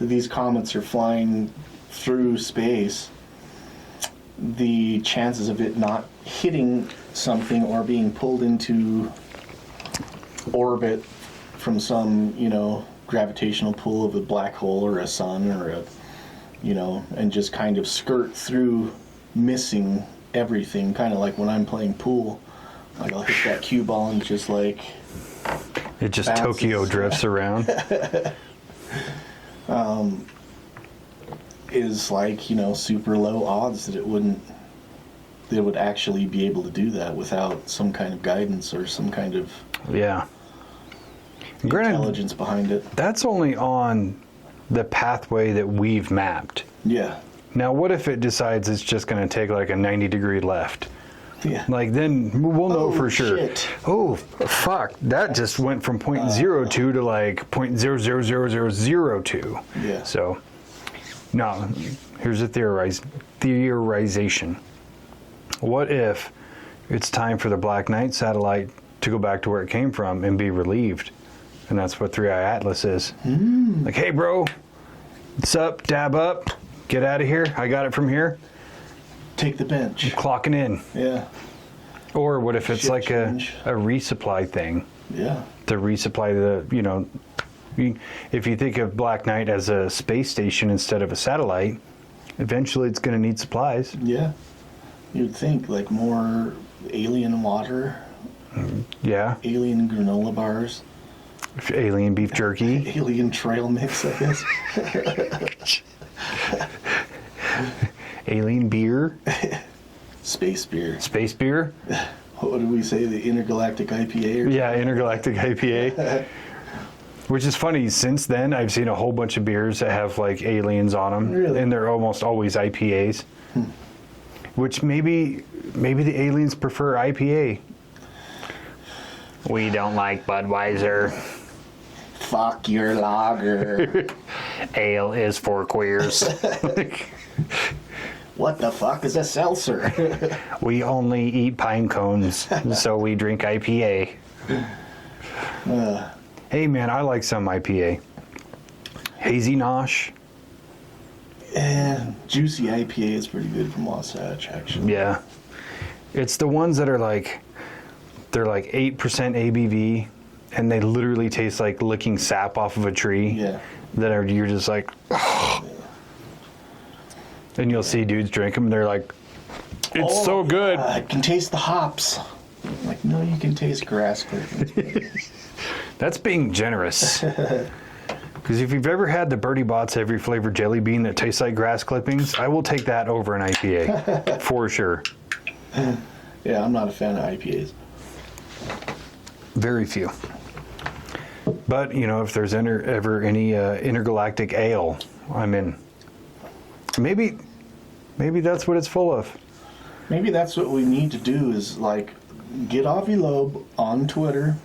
S2: these comets are flying through space. The chances of it not hitting something or being pulled into orbit from some, gravitational pull of a black hole or a sun or and just kind of skirt through missing everything, kind of like when I'm playing pool Like I'll hit that cue ball and just like
S1: It just
S2: bounces.
S1: Tokyo drifts around.
S2: Is like, you know, super low odds that it would actually be able to do that without some kind of guidance or some kind of
S1: Yeah. Granted,
S2: intelligence behind it.
S1: that's only on the pathway that we've mapped.
S2: Yeah.
S1: Now, what if it decides it's just going to take like a 90-degree left?
S2: Yeah.
S1: Like, then we'll know for sure.
S2: Shit.
S1: Oh, fuck. That just went from 0.02 to like 0.000002.
S2: Yeah.
S1: So, no, here's a theorization. What if it's time for the Black Knight satellite to go back to where it came from and be relieved? And that's what 3i Atlas is. Like, hey, bro, what's up? Dab up. Get out of here. I got it from here.
S2: Take the bench.
S1: Clocking in.
S2: Yeah.
S1: Or what if it's
S2: Shift
S1: like
S2: change.
S1: a resupply thing?
S2: Yeah.
S1: To resupply the, you know, if you think of Black Knight as a space station instead of a satellite, eventually it's going to need supplies.
S2: Yeah. You'd think like more alien water,
S1: Yeah.
S2: alien granola bars,
S1: Alien beef jerky.
S2: alien trail mix, I guess.
S1: Alien beer.
S2: Space beer.
S1: Space beer.
S2: What did we say? The intergalactic IPA? Or
S1: Yeah, intergalactic IPA. Which is funny, since then I've seen a whole bunch of beers that have like aliens on them.
S2: Really?
S1: And they're almost always IPAs. Which maybe the aliens prefer IPA. We don't like Budweiser.
S2: Fuck your lager.
S1: Ale is for queers.
S2: What the fuck is a seltzer?
S1: We only eat pine cones, so we drink IPA. Hey man, I like some IPA. Hazy Nosh.
S2: Juicy IPA is pretty good from Wasatch, actually.
S1: Yeah. It's the ones that are like, they're like 8% ABV, and they literally taste like licking sap off of a tree.
S2: Yeah.
S1: You're just like, oh. And you'll see dudes drink them, and they're like, it's so good.
S2: I can taste the hops. I'm like, no, you can taste grass clippings.
S1: That's being generous. Because if you've ever had the Bertie Bott's every flavor jelly bean that tastes like grass clippings, I will take that over an IPA. For sure.
S2: Yeah, I'm not a fan of IPAs.
S1: Very few. But, you know, if there's ever any intergalactic ale, I'm in. Maybe that's what it's full of.
S2: Maybe that's what we need to do is, like, get Avi Loeb on Twitter,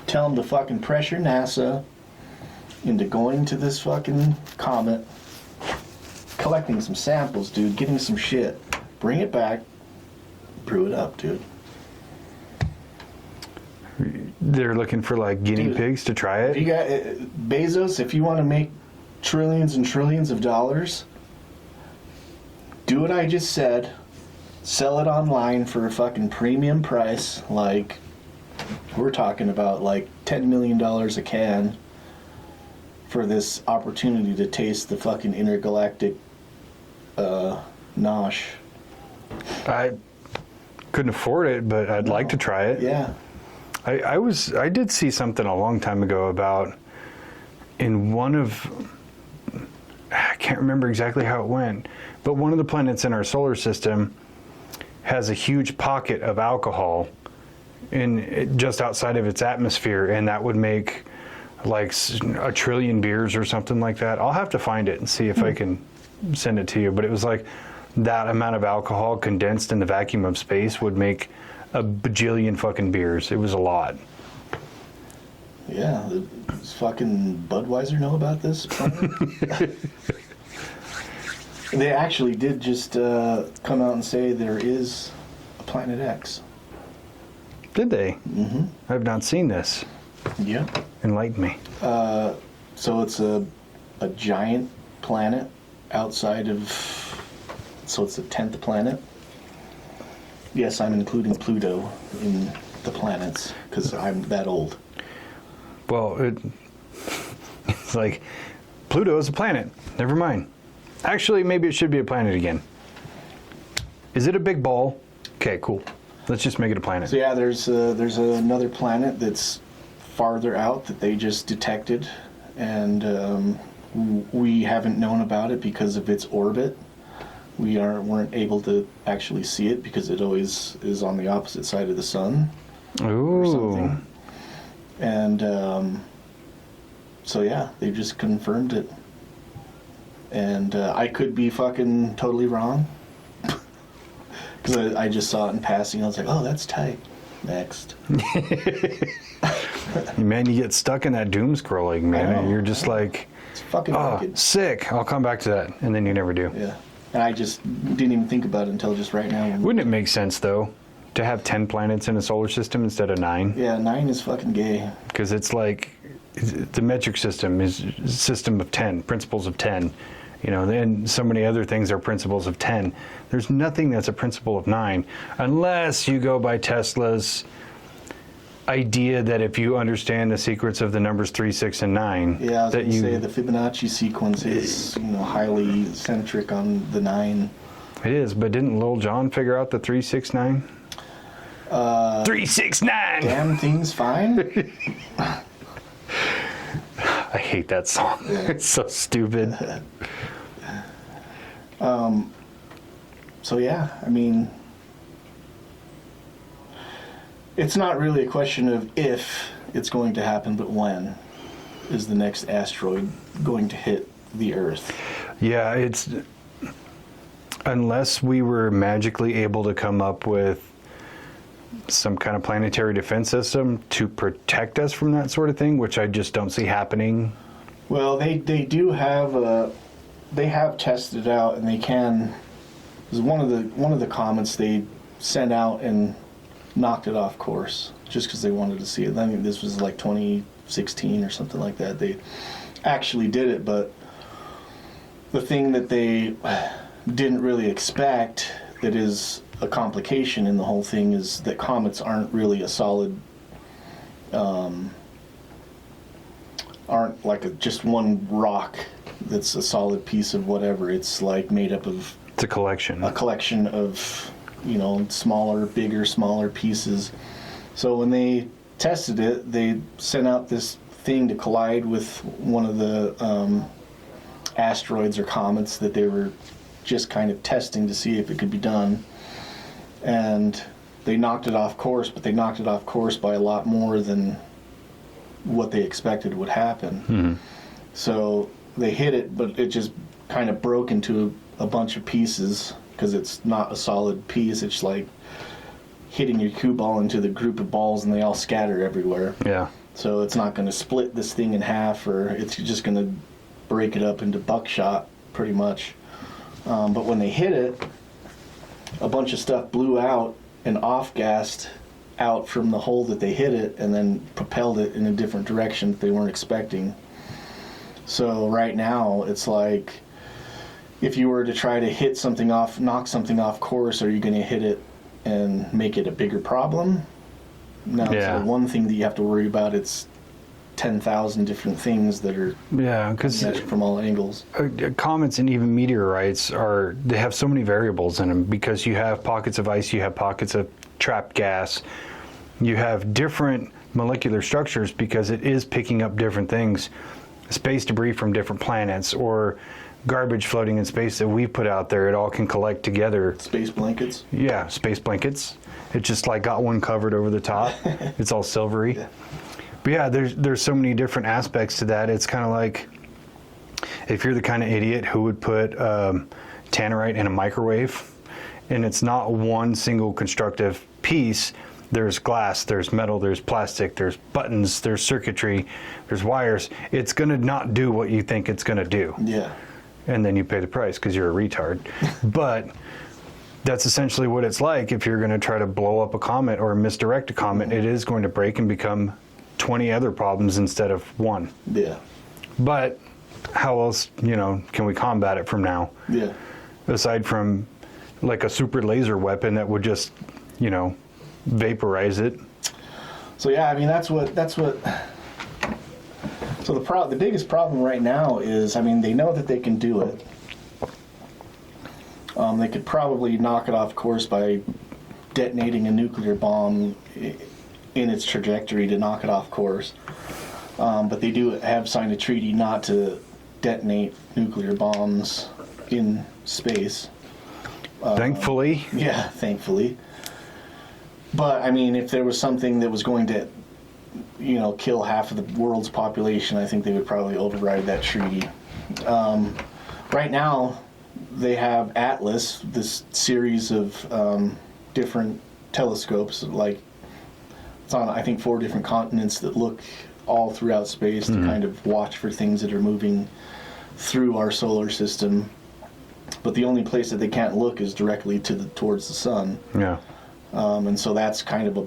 S2: tell him to fucking pressure NASA into going to this fucking comet, collecting some samples, dude, getting some shit, bring it back, brew it up, dude.
S1: They're looking for, like, guinea
S2: Dude,
S1: pigs to try
S2: If
S1: it.
S2: you got Bezos, if you want to make trillions and trillions of dollars, do what I just said. Sell it online for a fucking premium price. Like, we're talking about like $10 million a can for this opportunity to taste the fucking intergalactic nosh.
S1: I couldn't afford it, but I'd like to try it.
S2: Yeah.
S1: I did see something a long time ago about in one of, I can't remember exactly how it went, but one of the planets in our solar system has a huge pocket of alcohol just outside of its atmosphere, and that would make like 1 trillion beers or something like that. I'll have to find it and see if I can send it to you, but it was like that amount of alcohol condensed in the vacuum of space would make a bajillion fucking beers. It was a lot.
S2: Yeah. Does fucking Budweiser know about this? They actually did just come out and say there is a Planet X.
S1: Did they? Mm-hmm. I've not seen this.
S2: Yeah.
S1: Enlighten me.
S2: So it's a giant planet outside of... So it's the 10th planet. Yes, I'm including Pluto in the planets because I'm that old.
S1: Well, it's like Pluto is a planet. Never mind. Actually, maybe it should be a planet again. Is it a big ball? Okay, cool. Let's just make it a planet.
S2: So yeah, there's another planet that's farther out that they just detected, and we haven't known about it because of its orbit. We weren't able to actually see it because it always is on the opposite side of the sun.
S1: Ooh.
S2: Or something. And so yeah, they just confirmed it. And I could be fucking totally wrong. Because I just saw it in passing. I was like, oh, that's tight. Next.
S1: Man, you get stuck in that doom scrolling, man. You're just like,
S2: it's fucking wicked.
S1: Sick. I'll come back to that. And then you never do.
S2: Yeah. And I just didn't even think about it until just right now.
S1: Wouldn't it make sense, though, to have 10 planets in a solar system instead of 9?
S2: Yeah, 9 is fucking gay.
S1: Because it's like, the metric system is a system of 10, principles of 10. You know, and so many other things are principles of 10. There's nothing that's a principle of 9, unless you go by Tesla's idea that if you understand the secrets of the numbers 3, 6, and 9,
S2: yeah, I was
S1: that
S2: going to say the Fibonacci sequence is, highly centric on the 9.
S1: It is, but didn't Lil Jon figure out the 3, 6, 9? 3, 6, 9.
S2: Damn thing's fine.
S1: I hate that song.
S2: Yeah.
S1: It's so stupid.
S2: So yeah, I mean, it's not really a question of if it's going to happen, but when is the next asteroid going to hit the Earth?
S1: Yeah, it's unless we were magically able to come up with some kind of planetary defense system to protect us from that sort of thing, which I just don't see happening.
S2: Well, they do have they have tested it out, and they can. Because one of the comets they sent out and knocked it off course just because they wanted to see it. I mean, this was like 2016 or something like that. They actually did it, but the thing that they didn't really expect that is a complication in the whole thing is that comets aren't really a solid, aren't like just one rock that's a solid piece of whatever. It's like made up of
S1: It's a collection.
S2: A collection of, smaller, bigger, smaller pieces. So when they tested it, they sent out this thing to collide with one of the asteroids or comets that they were just kind of testing to see if it could be done. And they knocked it off course, but they knocked it off course by a lot more than what they expected would happen.
S1: Mm-hmm.
S2: So they hit it, but it just kind of broke into a bunch of pieces because it's not a solid piece. It's like hitting your cue ball into the group of balls and they all scatter everywhere.
S1: Yeah.
S2: So it's not going to split this thing in half, or it's just going to break it up into buckshot pretty much. But when they hit it, a bunch of stuff blew out and off-gassed out from the hole that they hit it and then propelled it in a different direction that they weren't expecting. So right now, it's like if you were to try to hit something off, knock something off course, are you going to hit it and make it a bigger problem? No,
S1: yeah.
S2: So one thing that you have to worry about, it's 10,000 different things that are
S1: because
S2: from all angles.
S1: Comets and even meteorites they have so many variables in them because you have pockets of ice, you have pockets of trapped gas, you have different molecular structures because it is picking up different things, space debris from different planets or garbage floating in space that we put out there. It all can collect together.
S2: Space blankets?
S1: Yeah, space blankets. It just like got one covered over the top. It's all silvery.
S2: Yeah.
S1: But yeah, there's so many different aspects to that. It's kind of like if you're the kind of idiot who would put tannerite in a microwave, and it's not one single constructive piece. There's glass, there's metal, there's plastic, there's buttons, there's circuitry, there's wires. It's going to not do what you think it's going to do.
S2: Yeah.
S1: And then you pay the price because you're a retard. But that's essentially what it's like if you're going to try to blow up a comet or misdirect a comet. It is going to break and become 20 other problems instead of one.
S2: Yeah.
S1: But how else, can we combat it from now?
S2: Yeah.
S1: Aside from like a super laser weapon that would just, vaporize it.
S2: So yeah, I mean that's what. So the biggest problem right now is, they know that they can do it. They could probably knock it off course by detonating a nuclear bomb in its trajectory to knock it off course. But they do have signed a treaty not to detonate nuclear bombs in space.
S1: Thankfully.
S2: Yeah, thankfully. But, I mean, if there was something that was going to, kill half of the world's population, I think they would probably override that treaty. Right now, they have Atlas, this series of different telescopes, like, it's on, I think, 4 different continents that look all throughout space to kind of watch for things that are moving through our solar system. But the only place that they can't look is directly towards the sun.
S1: Yeah.
S2: And so that's kind of a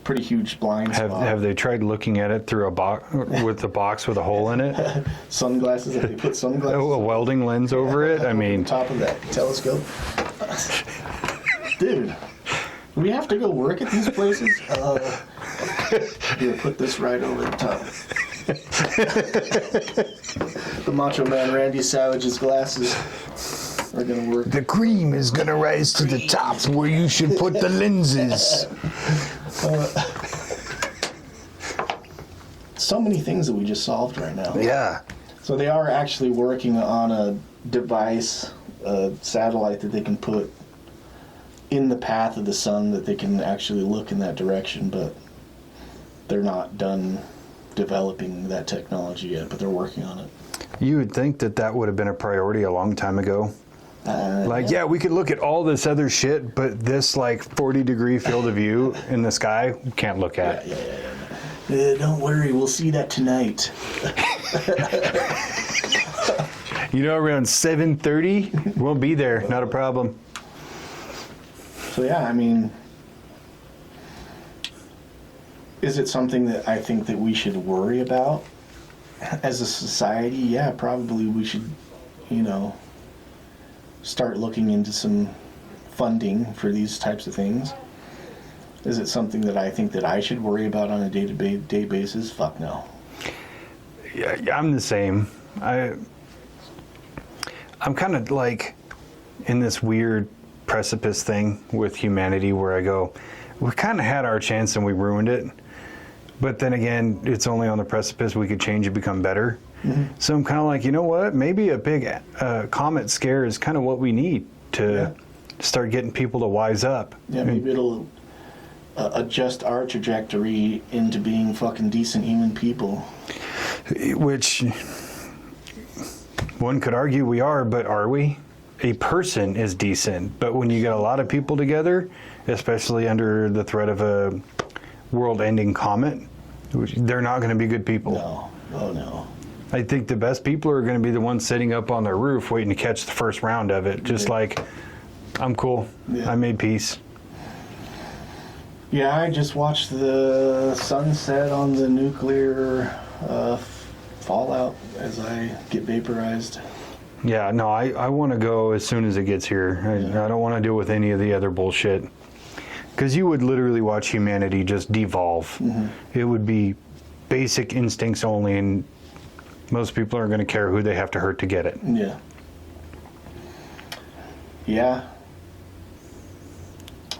S2: pretty huge blind spot.
S1: Have they tried looking at it through a box with a box with a hole in it?
S2: Sunglasses, if they put sunglasses.
S1: A welding lens over it? I mean,
S2: top of that telescope. Dude, we have to go work at these places? Here, put this right over the top. The Macho Man Randy Savage's glasses are gonna work.
S1: the cream is going to rise to the top where you should put the lenses.
S2: So many things that we just solved right now.
S1: Yeah.
S2: So they are actually working on a device, a satellite that they can put in the path of the sun that they can actually look in that direction, but they're not done developing that technology yet, but they're working on it.
S1: You would think that would have been a priority a long time ago. Yeah, we could look at all this other shit, but this 40-degree field of view in the sky, we can't look at.
S2: Yeah. Don't worry, we'll see that tonight.
S1: Around 7:30, we'll be there, not a problem.
S2: So yeah, I mean, is it something that I think that we should worry about as a society? Yeah, probably we should, start looking into some funding for these types of things. Is it something that I think that I should worry about on a day-to-day basis? Fuck no.
S1: Yeah, I'm the same. I'm kind of in this weird precipice thing with humanity where I go, we kind of had our chance and we ruined it. But then again, it's only on the precipice. We could change and become better. Mm-hmm. So I'm kind of like, you know what? Maybe a big comet scare is kind of what we need to start getting people to wise up.
S2: Yeah, maybe it'll adjust our trajectory into being fucking decent human people.
S1: Which one could argue we are, but are we? A person is decent, but when you get a lot of people together, especially under the threat of a world-ending comet, they're not going to be good people.
S2: No. Oh, no.
S1: I think the best people are going to be the ones sitting up on their roof waiting to catch the first round of it. Just I'm cool. Yeah. I made peace.
S2: Yeah, I just watched the sunset on the nuclear fallout as I get vaporized.
S1: Yeah, no, I want to go as soon as it gets here. I don't want to deal with any of the other bullshit. Because you would literally watch humanity just devolve. Mm-hmm. It would be basic instincts only, and most people aren't going to care who they have to hurt to get it.
S2: Yeah. Yeah.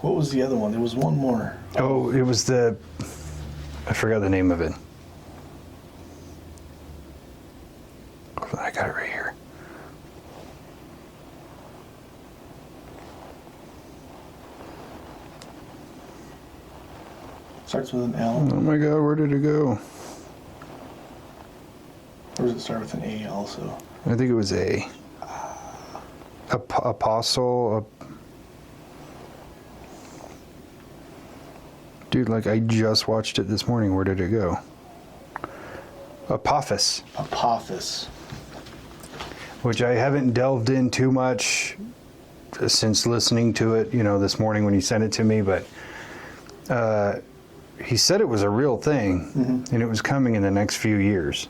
S2: What was the other one? There was one more.
S1: Oh, it was I forgot the name of it. I got it right here.
S2: Starts with an L.
S1: Oh my God, where did it go?
S2: Or does it start with an A also?
S1: I think it was A. Apostle. Dude, I just watched it this morning. Where did it go? Apophis.
S2: Apophis.
S1: Which I haven't delved in too much since listening to it, this morning when he sent it to me, but he said it was a real thing, mm-hmm. and it was coming in the next few years.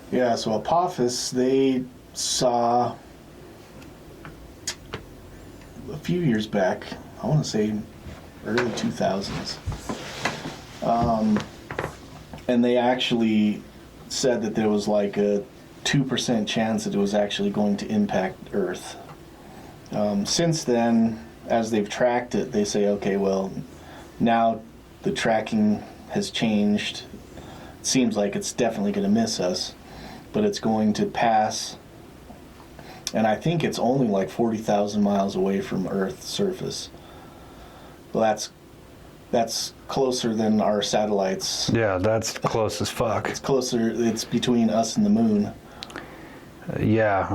S2: Yeah, so Apophis, they saw a few years back, I want to say early 2000s, and they actually said that there was a 2% chance that it was actually going to impact Earth. Since then, as they've tracked it, they say, okay, well, now the tracking has changed. It seems like it's definitely going to miss us, but it's going to pass. And I think it's only like 40,000 miles away from Earth's surface. Well, that's closer than our satellites.
S1: Yeah, that's close as fuck.
S2: It's closer. It's between us and the moon.
S1: Yeah,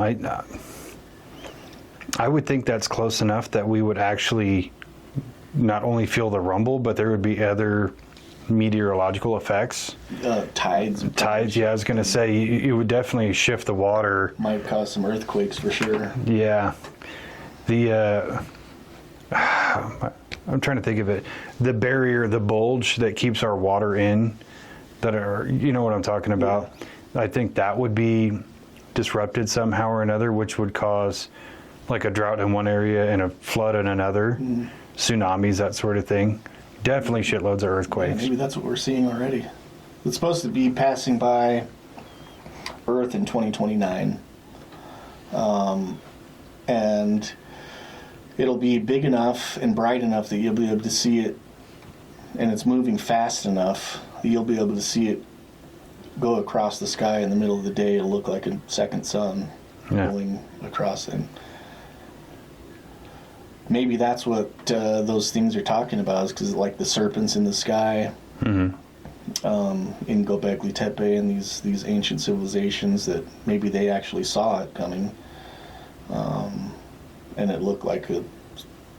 S1: I would think that's close enough that we would actually not only feel the rumble, but there would be other meteorological effects.
S2: Tides.
S1: Tides, yeah, I was going to say, it would definitely shift the water.
S2: Might cause some earthquakes for sure.
S1: Yeah. I'm trying to think of it. The barrier, the bulge that keeps our water in, you know what I'm talking about? Yeah. I think that would be disrupted somehow or another, which would cause like a drought in one area and a flood in another, tsunamis, that sort of thing. Definitely shitloads of earthquakes.
S2: Yeah, maybe that's what we're seeing already. It's supposed to be passing by Earth in 2029. And it'll be big enough and bright enough that you'll be able to see it, and it's moving fast enough that you'll be able to see it go across the sky in the middle of the day. It'll look like a second sun rolling across it. Maybe that's what those things are talking about, is because like the serpents in the sky in Göbekli Tepe and these ancient civilizations, that maybe they actually saw it coming, and it looked like a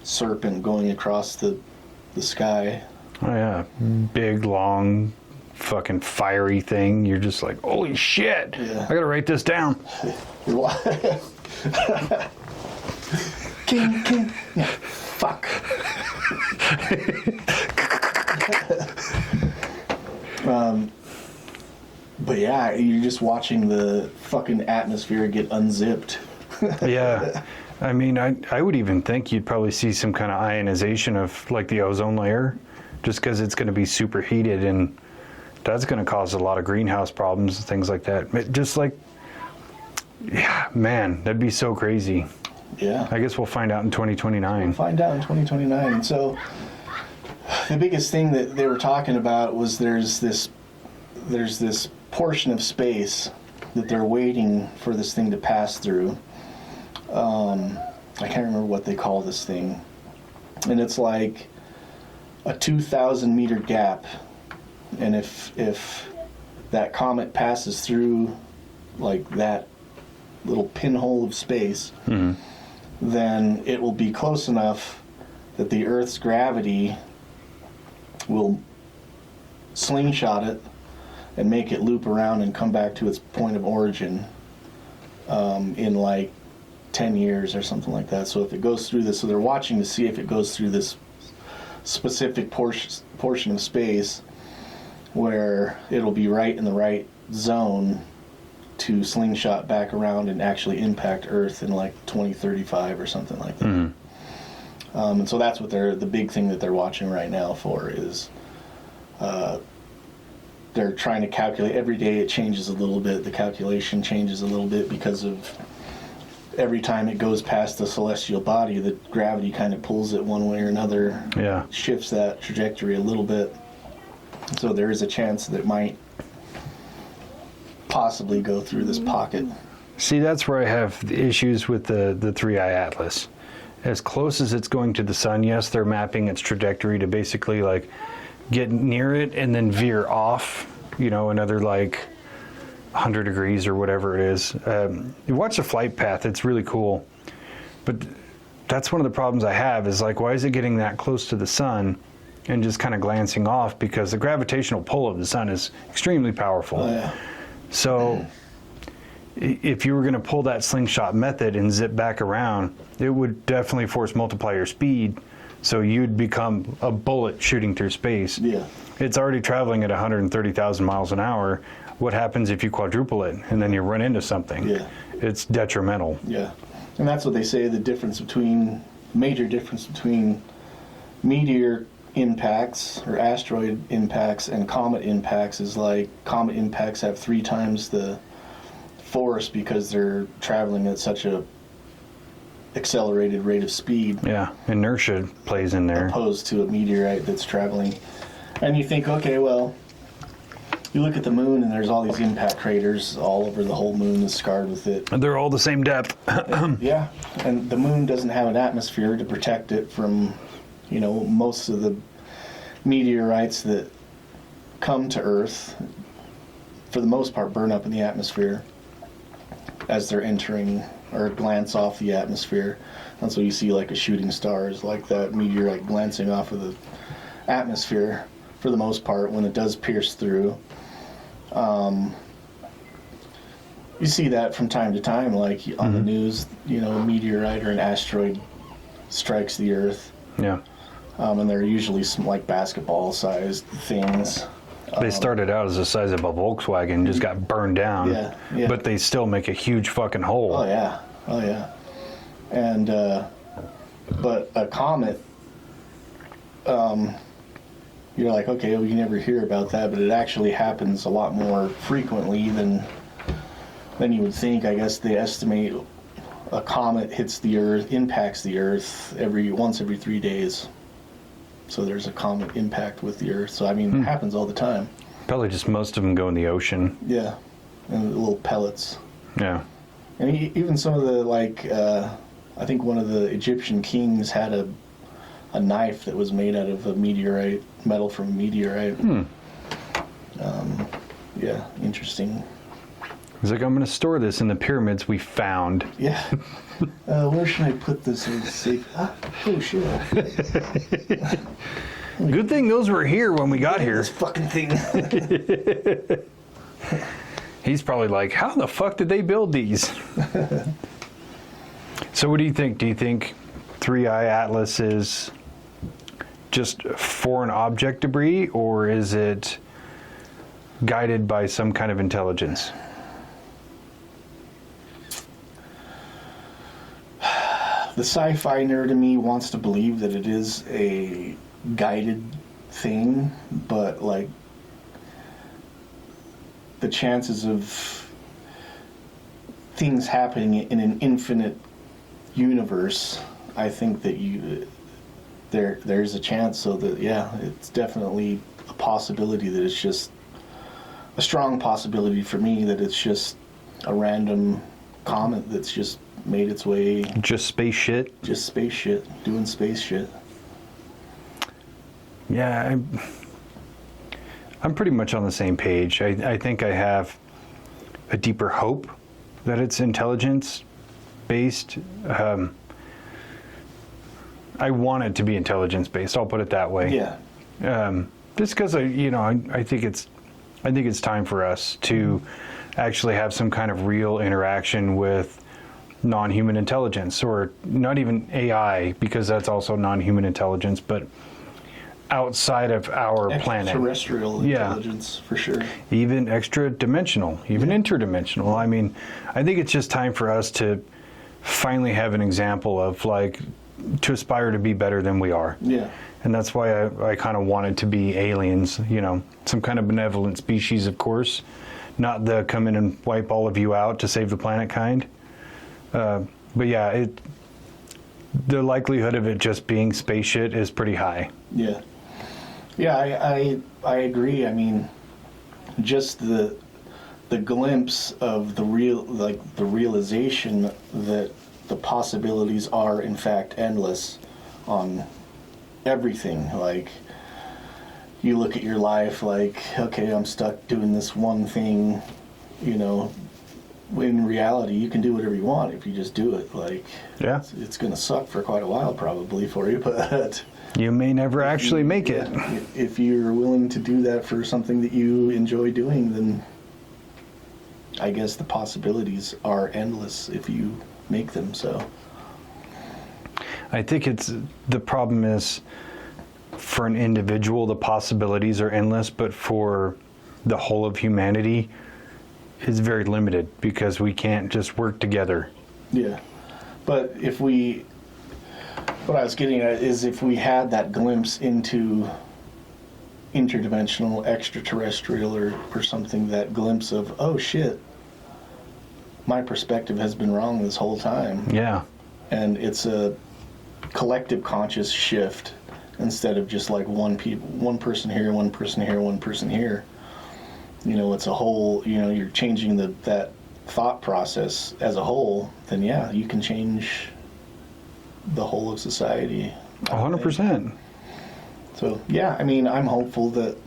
S2: serpent going across the sky.
S1: Oh yeah, big, long, fucking fiery thing. You're just like, holy shit!
S2: Yeah.
S1: I gotta write this down.
S2: King. Yeah, fuck. But yeah, you're just watching the fucking atmosphere get unzipped.
S1: Yeah. I mean, I would even think you'd probably see some kind of ionization of like the ozone layer, just because it's going to be superheated, and that's going to cause a lot of greenhouse problems and things like that. Just like, yeah, man, that'd be so crazy.
S2: Yeah.
S1: I guess we'll find out in 2029.
S2: We'll find out in 2029. And so the biggest thing that they were talking about was there's this portion of space that they're waiting for this thing to pass through. I can't remember what they call this thing. And it's like a 2,000 meter gap. And if that comet passes through like that little pinhole of space, then it will be close enough that the Earth's gravity will slingshot it and make it loop around and come back to its point of origin in like 10 years or something like that. So if it goes through this, so they're watching to see if it goes through this specific portion of space where it'll be right in the right zone to slingshot back around and actually impact Earth in like 2035 or something like that. And so that's what the big thing that they're watching right now for is they're trying to calculate. Every day it changes a little bit. The calculation changes a little bit because of every time it goes past the celestial body, the gravity kind of pulls it one way or another, shifts that trajectory a little bit. So there is a chance that it might possibly go through this pocket.
S1: See, that's where I have the issues with the 3i Atlas. As close as it's going to the sun, yes, they're mapping its trajectory to basically like get near it and then veer off, another like 100 degrees or whatever it is. You watch the flight path, it's really cool. But that's one of the problems I have is like, why is it getting that close to the sun and just kind of glancing off? Because the gravitational pull of the sun is extremely powerful.
S2: Oh, yeah.
S1: So if you were going to pull that slingshot method and zip back around, it would definitely force multiply your speed, so you'd become a bullet shooting through space.
S2: Yeah.
S1: It's already traveling at 130,000 miles an hour. What happens if you quadruple it and then you run into something?
S2: Yeah.
S1: It's detrimental.
S2: Yeah. And that's what they say the major difference between meteor impacts or asteroid impacts and comet impacts is like comet impacts have 3 times the force because they're traveling at such a accelerated rate of speed.
S1: Yeah, inertia plays in there.
S2: Opposed to a meteorite that's traveling. And you think, okay, well, you look at the moon and there's all these impact craters all over the whole moon is scarred with it.
S1: And they're all the same depth.
S2: Yeah, and the moon doesn't have an atmosphere to protect it from, most of the meteorites that come to Earth, for the most part, burn up in the atmosphere as they're entering or glance off the atmosphere. That's why you see like a shooting star is like that meteorite glancing off of the atmosphere for the most part when it does pierce through. You see that from time to time, like on the news, a meteorite or an asteroid strikes the Earth.
S1: Yeah.
S2: And they're usually some like basketball-sized things.
S1: They started out as the size of a Volkswagen, just got burned down.
S2: Yeah.
S1: But they still make a huge fucking hole.
S2: Oh yeah. And but a comet, you're like, okay, well, you never hear about that, but it actually happens a lot more frequently than you would think. I guess they estimate a comet hits the Earth, impacts the Earth once every 3 days. So there's a comet impact with the Earth. So I mean, it happens all the time.
S1: Probably just most of them go in the ocean.
S2: Yeah, and little pellets.
S1: Yeah.
S2: And even some of the I think one of the Egyptian kings had a knife that was made out of a meteorite, metal from a meteorite. Yeah, interesting.
S1: He's like, I'm going to store this in the pyramids we found.
S2: Yeah. Where should I put this in safe? Oh shit.
S1: Good thing those were here when we got here.
S2: This fucking thing.
S1: He's probably like, how the fuck did they build these? So what do you think? Do you think 3I Atlas is just foreign object debris, or is it guided by some kind of intelligence?
S2: The sci-fi nerd in me wants to believe that it is a guided thing, but like the chances of things happening in an infinite universe, I think that there's a chance. So that it's definitely a possibility that it's just a strong possibility for me that it's just a random comet that's just made its way.
S1: Just space shit?
S2: Just space shit. Doing space shit.
S1: Yeah, I'm pretty much on the same page. I think I have a deeper hope that it's intelligence-based. I want it to be intelligence-based. I'll put it that way.
S2: Yeah.
S1: Just because I think it's time for us to actually have some kind of real interaction with non-human intelligence, or not even AI, because that's also non-human intelligence, but outside of our planet.
S2: Extraterrestrial intelligence, for sure.
S1: Even extra-dimensional, even interdimensional. I mean, I think it's just time for us to finally have an example of, like, to aspire to be better than we are.
S2: Yeah.
S1: And that's why I kind of wanted to be aliens, some kind of benevolent species, of course. Not the come in and wipe all of you out to save the planet kind. But yeah, the likelihood of it just being space shit is pretty high.
S2: Yeah. Yeah, I agree. I mean, just the glimpse of the realization that the possibilities are in fact endless on everything. Like, you look at your life like, okay, I'm stuck doing this one thing, in reality you can do whatever you want if you just do it. Like,
S1: yeah,
S2: it's gonna suck for quite a while probably for you, but
S1: you may never actually make it.
S2: If you're willing to do that for something that you enjoy doing, then I guess the possibilities are endless if you make them. So
S1: I think the problem is, for an individual the possibilities are endless, but for the whole of humanity is very limited, because we can't just work together.
S2: Yeah, but what I was getting at is, if we had that glimpse into interdimensional, extraterrestrial, or something, that glimpse of, oh shit, my perspective has been wrong this whole time.
S1: Yeah.
S2: and it's a collective conscious shift instead of just like one person here, one person here, one person here. It's a whole. You're changing that thought process as a whole. Then yeah, you can change the whole of society.
S1: 100%.
S2: So yeah, I'm hopeful that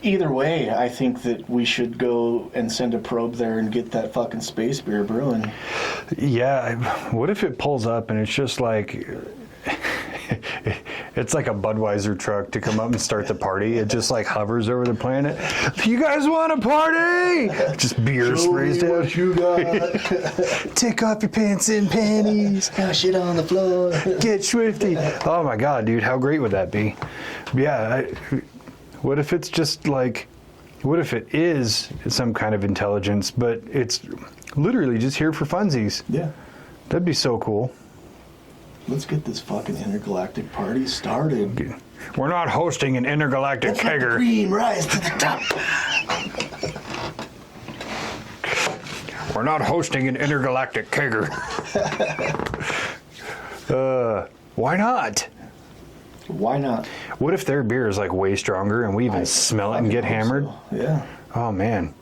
S2: either way, I think that we should go and send a probe there and get that fucking space beer brewing.
S1: Yeah, what if it pulls up and it's just like, it's like a Budweiser truck to come up and start the party. It just like hovers over the planet. You guys want a party? Just beer sprays down.
S2: What you got?
S1: Take off your pants and panties.
S2: Got shit on the floor.
S1: Get swifty. Oh my God, dude, how great would that be? Yeah. What if it's just like, what if it is some kind of intelligence, but it's literally just here for funsies?
S2: Yeah.
S1: That'd be so cool.
S2: Let's get this fucking intergalactic party started.
S1: We're not hosting an intergalactic
S2: Let's let the
S1: kegger.
S2: cream rise to the top.
S1: We're not hosting an intergalactic kegger. Why not?
S2: Why not?
S1: What if their beer is like way stronger and we even smell it and get hammered?
S2: So. Yeah.
S1: Oh man.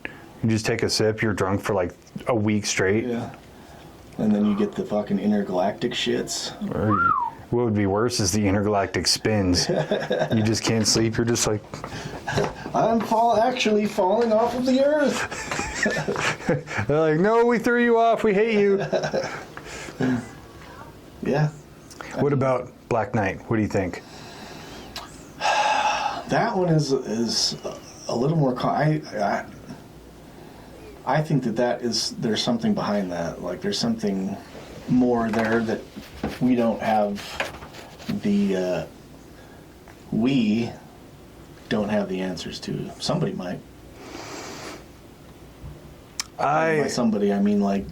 S1: You just take a sip, you're drunk for like a week straight.
S2: Yeah. And then you get the fucking intergalactic shits.
S1: Or what would be worse is the intergalactic spins. You just can't sleep, you're just like...
S2: I'm actually falling off of the earth.
S1: They're like, no, we threw you off, we hate you.
S2: Yeah.
S1: What about Black Knight? What do you think?
S2: That one is a little more... I think there's something behind that. Like there's something more there that we don't have we don't have the answers to. Somebody might. By somebody, I mean like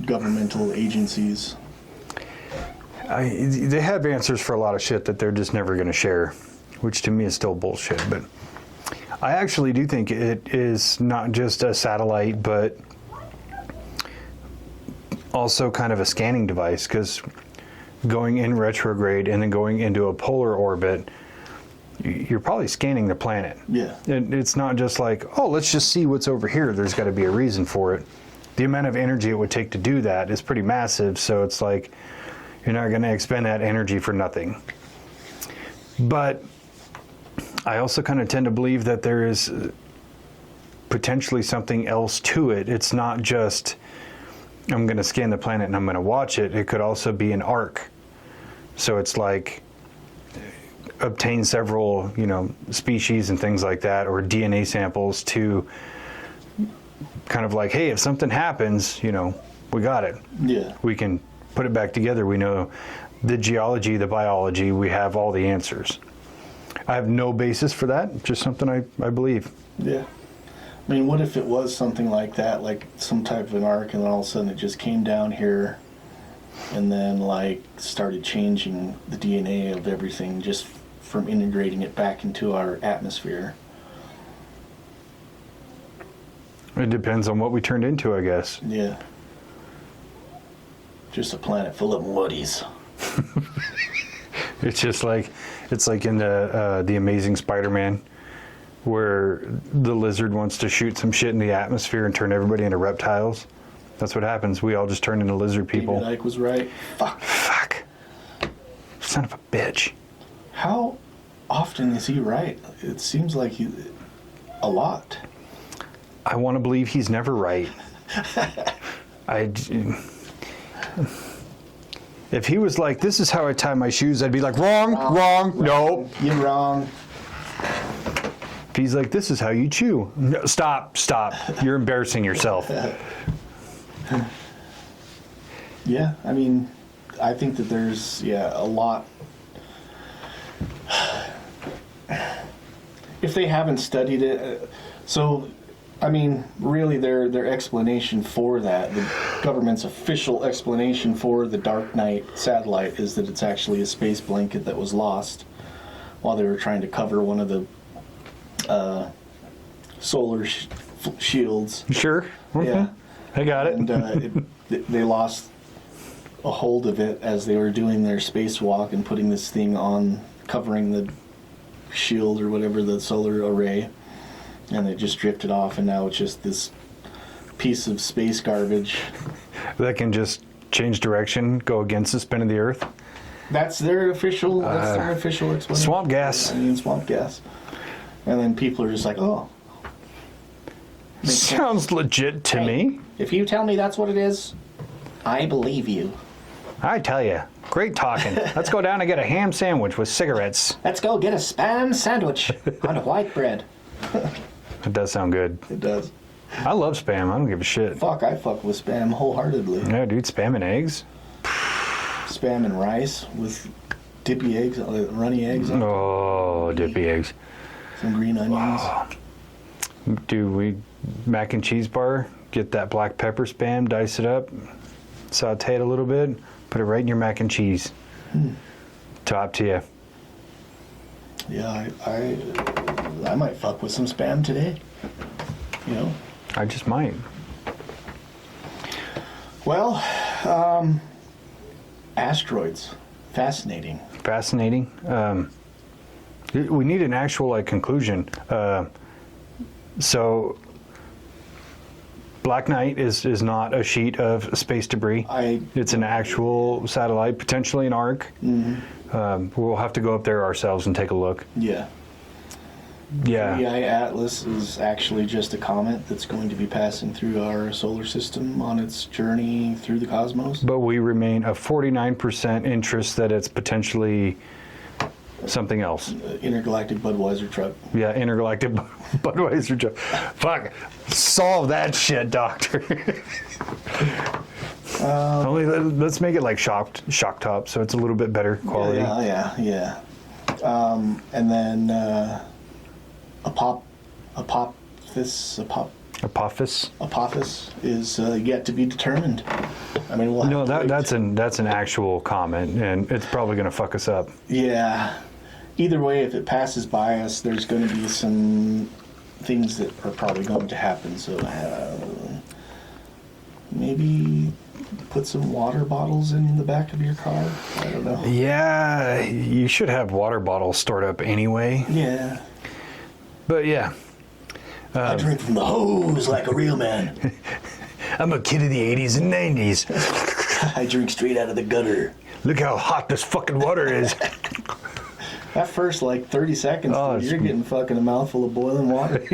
S2: governmental agencies.
S1: They have answers for a lot of shit that they're just never going to share, which to me is still bullshit. But I actually do think it is not just a satellite, but also kind of a scanning device, because going in retrograde and then going into a polar orbit, you're probably scanning the planet.
S2: Yeah.
S1: And it's not just like, oh, let's just see what's over here. There's got to be a reason for it. The amount of energy it would take to do that is pretty massive, so it's like you're not going to expend that energy for nothing. But I also kind of tend to believe that there is potentially something else to it. It's not just, I'm going to scan the planet and I'm going to watch it. It could also be an arc. So it's like obtain several, species and things like that, or DNA samples to kind of like, hey, if something happens, we got it.
S2: Yeah.
S1: We can put it back together. We know the geology, the biology, we have all the answers. I have no basis for that, just something I believe.
S2: Yeah. I mean, what if it was something like that, like some type of an arc, and then all of a sudden it just came down here and then like started changing the DNA of everything just from integrating it back into our atmosphere?
S1: It depends on what we turned into, I guess.
S2: Yeah. Just a planet full of woodies.
S1: It's like in the Amazing Spider-Man, where the lizard wants to shoot some shit in the atmosphere and turn everybody into reptiles. That's what happens. We all just turn into lizard people.
S2: David Icke was right.
S1: Fuck. Son of a bitch.
S2: How often is he right? It seems like a lot.
S1: I want to believe he's never right. If he was like, this is how I tie my shoes, I'd be like, wrong. Nope.
S2: You're wrong.
S1: If he's like, this is how you chew. No, stop. You're embarrassing yourself.
S2: Yeah, I mean, I think that there's, a lot. If they haven't studied it, really their explanation for that, the government's official explanation for the Dark Knight satellite is that it's actually a space blanket that was lost while they were trying to cover one of the solar shields.
S1: Sure. Okay.
S2: Yeah.
S1: I got it.
S2: And they lost a hold of it as they were doing their spacewalk and putting this thing on, covering the shield or whatever, the solar array, and it just drifted off, and now it's just this piece of space garbage
S1: That can just change direction, go against the spin of the Earth.
S2: That's their official explanation.
S1: Swamp gas.
S2: Swamp gas. And then people are just like, oh.
S1: Sounds legit to me.
S2: If you tell me that's what it is, I believe you.
S1: I tell you, great talking. Let's go down and get a ham sandwich with cigarettes.
S2: Let's go get a Spam sandwich on white bread.
S1: It does sound good.
S2: It does.
S1: I love Spam. I don't give a shit.
S2: I fuck with Spam wholeheartedly.
S1: Yeah, dude, Spam and eggs.
S2: Spam and rice with dippy eggs, runny eggs.
S1: Oh, dippy eggs.
S2: Some green onions.
S1: Do we mac and cheese bar? Get that black pepper Spam, dice it up, saute it a little bit, put it right in your mac and cheese. Top to you.
S2: Yeah, I might fuck with some Spam today. You know.
S1: I just might.
S2: Well, asteroids, fascinating.
S1: Fascinating. We need an actual conclusion. So, Black Knight is not a sheet of space debris. It's an actual satellite, potentially an arc. We'll have to go up there ourselves and take a look.
S2: Yeah.
S1: Yeah.
S2: 3I Atlas is actually just a comet that's going to be passing through our solar system on its journey through the cosmos.
S1: But we remain a 49% interest that it's potentially something else.
S2: Intergalactic Budweiser truck.
S1: Yeah, intergalactic Budweiser truck. Fuck. Solve that shit, Doctor. Let's make it like shock top, so it's a little bit better quality.
S2: Yeah. And then Apophis is yet to be determined. I mean, we'll have to wait.
S1: that's an actual comment, and it's probably going to fuck us up.
S2: Yeah. Either way, if it passes by us, there's going to be some things that are probably going to happen. So maybe put some water bottles in the back of your car. I don't know.
S1: Yeah, you should have water bottles stored up anyway.
S2: Yeah.
S1: But yeah.
S2: I drink from the hose like a real man.
S1: I'm a kid of the 80s and 90s.
S2: I drink straight out of the gutter.
S1: Look how hot this fucking water is.
S2: That first 30 seconds, you're getting fucking a mouthful of boiling water.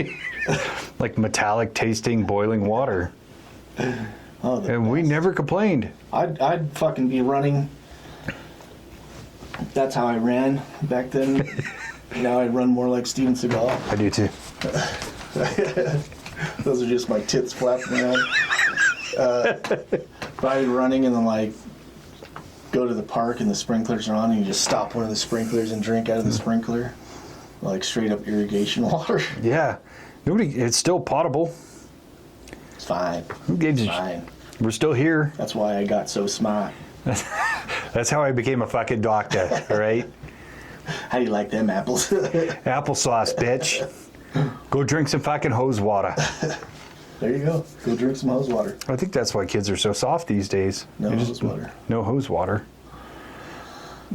S1: Like metallic tasting boiling water. And we never complained.
S2: I'd fucking be running. That's how I ran back then. Now I run more like Steven Seagal.
S1: I do too.
S2: Those are just my tits flapping around. But I'd be running and then go to the park and the sprinklers are on and you just stop one of the sprinklers and drink out of the sprinkler. Like straight up irrigation water.
S1: Yeah. It's still potable.
S2: It's fine.
S1: Who gave you?
S2: Fine.
S1: We're still here.
S2: That's why I got so smart.
S1: That's how I became a fucking doctor, all right?
S2: How do you like them apples?
S1: Applesauce, bitch. Go drink some fucking hose water.
S2: There you go. Go drink some hose water.
S1: I think that's why kids are so soft these days.
S2: No hose water.
S1: No hose water.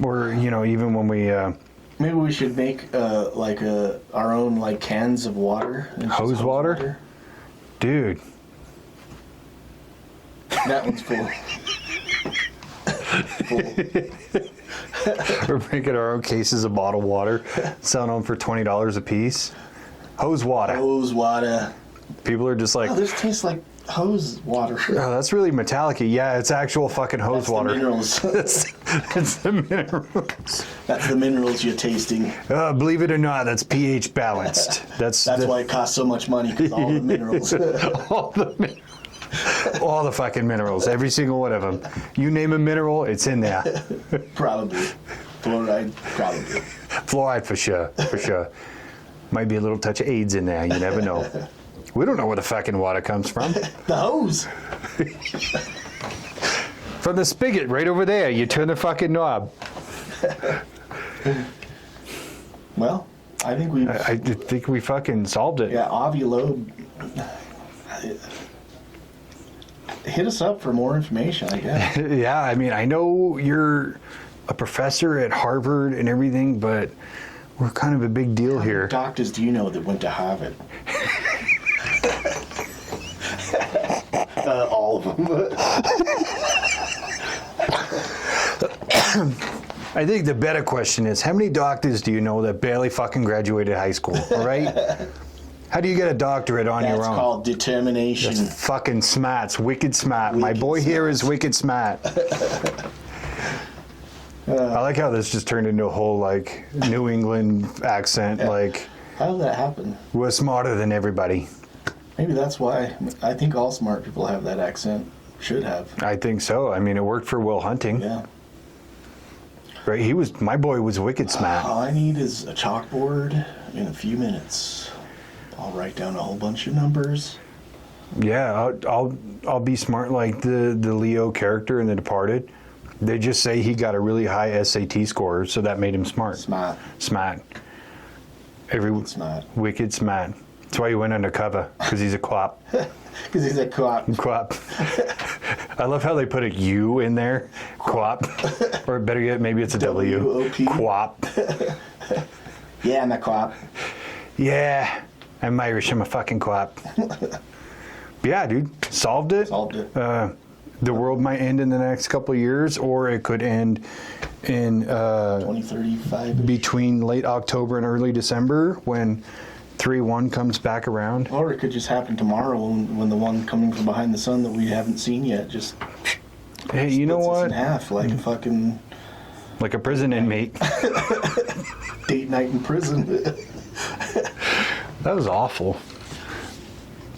S1: Or, even when we...
S2: Maybe we should make our own cans of water.
S1: Hose water? Dude.
S2: That one's full.
S1: We're making our own cases of bottled water, selling them for $20 a piece. Hose water.
S2: Hose water.
S1: People are just like,
S2: oh, this tastes like hose water.
S1: Oh, that's really metallic-y. Yeah, it's actual fucking hose
S2: That's
S1: water.
S2: The minerals.
S1: It's the minerals.
S2: That's the minerals you're tasting.
S1: Believe it or not, that's pH balanced. That's
S2: why it costs so much money, because all the minerals.
S1: All the fucking minerals, every single one of them. You name a mineral, it's in there.
S2: Probably. Fluoride, probably.
S1: Fluoride for sure. Might be a little touch of AIDS in there, you never know. We don't know where the fucking water comes from.
S2: The hose.
S1: From the spigot right over there, you turn the fucking knob.
S2: Well, I think
S1: we fucking solved it.
S2: Yeah, Avi Loeb hit us up for more information, I guess.
S1: Yeah, I mean, I know you're a professor at Harvard and everything, but we're kind of a big deal here.
S2: How many doctors do you know that went to Harvard? All of them.
S1: I think the better question is, how many doctors do you know that barely fucking graduated high school, all right? How do you get a doctorate on your own?
S2: That's called determination.
S1: That's fucking smarts, wicked smart. My
S2: Wicked
S1: boy here
S2: smart.
S1: is wicked smart. I like how this just turned into a whole, like, New England accent,
S2: Yeah.
S1: like,
S2: How did that happen?
S1: we're smarter than everybody.
S2: Maybe that's why. I think all smart people have that accent. Should have.
S1: I think so. I mean, it worked for Will Hunting,
S2: Yeah.
S1: right? My boy was wicked smart.
S2: All I need is a chalkboard in a few minutes. I'll write down a whole bunch of numbers.
S1: Yeah, I'll be smart like the Leo character in The Departed. They just say he got a really high SAT score, so that made him smart.
S2: Smart.
S1: Smart.
S2: Smart.
S1: Wicked smart. That's why he went undercover, because he's a cop.
S2: Because he's a co-op.
S1: Quap. I love how they put a U in there. Quap. Or better yet, maybe it's a W.
S2: W-O-P.
S1: Quap.
S2: Yeah, I'm a co-op.
S1: Yeah. I'm Irish. I'm a fucking quap. But yeah, dude. Solved it.
S2: Solved it.
S1: The world might end in the next couple of years, or it could end in
S2: 2035.
S1: between late October and early December when 3-1 comes back around.
S2: Or it could just happen tomorrow when the one coming from behind the sun that we haven't seen yet just
S1: Hey, you know
S2: splits us
S1: what?
S2: in half like a fucking
S1: Like a prison inmate.
S2: date night in prison.
S1: That was awful.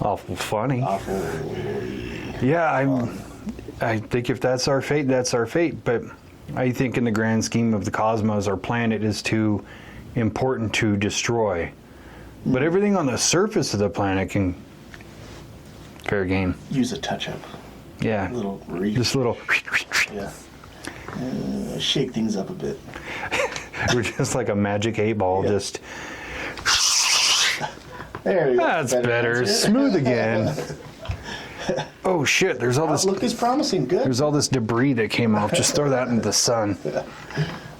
S1: Awful funny.
S2: Awful.
S1: Yeah, I think if that's our fate, that's our fate. But I think in the grand scheme of the cosmos, our planet is too important to destroy. But everything on the surface of the planet can fair game.
S2: Use a touch-up.
S1: Yeah.
S2: A little reach.
S1: Just a little.
S2: Yeah. Shake things up a bit.
S1: We're just like a magic 8-ball.
S2: Yeah.
S1: Just
S2: There you go.
S1: that's better. Smooth again. Oh shit! There's all this.
S2: Outlook is promising. Good.
S1: There's all this debris that came off. Just throw that into the sun.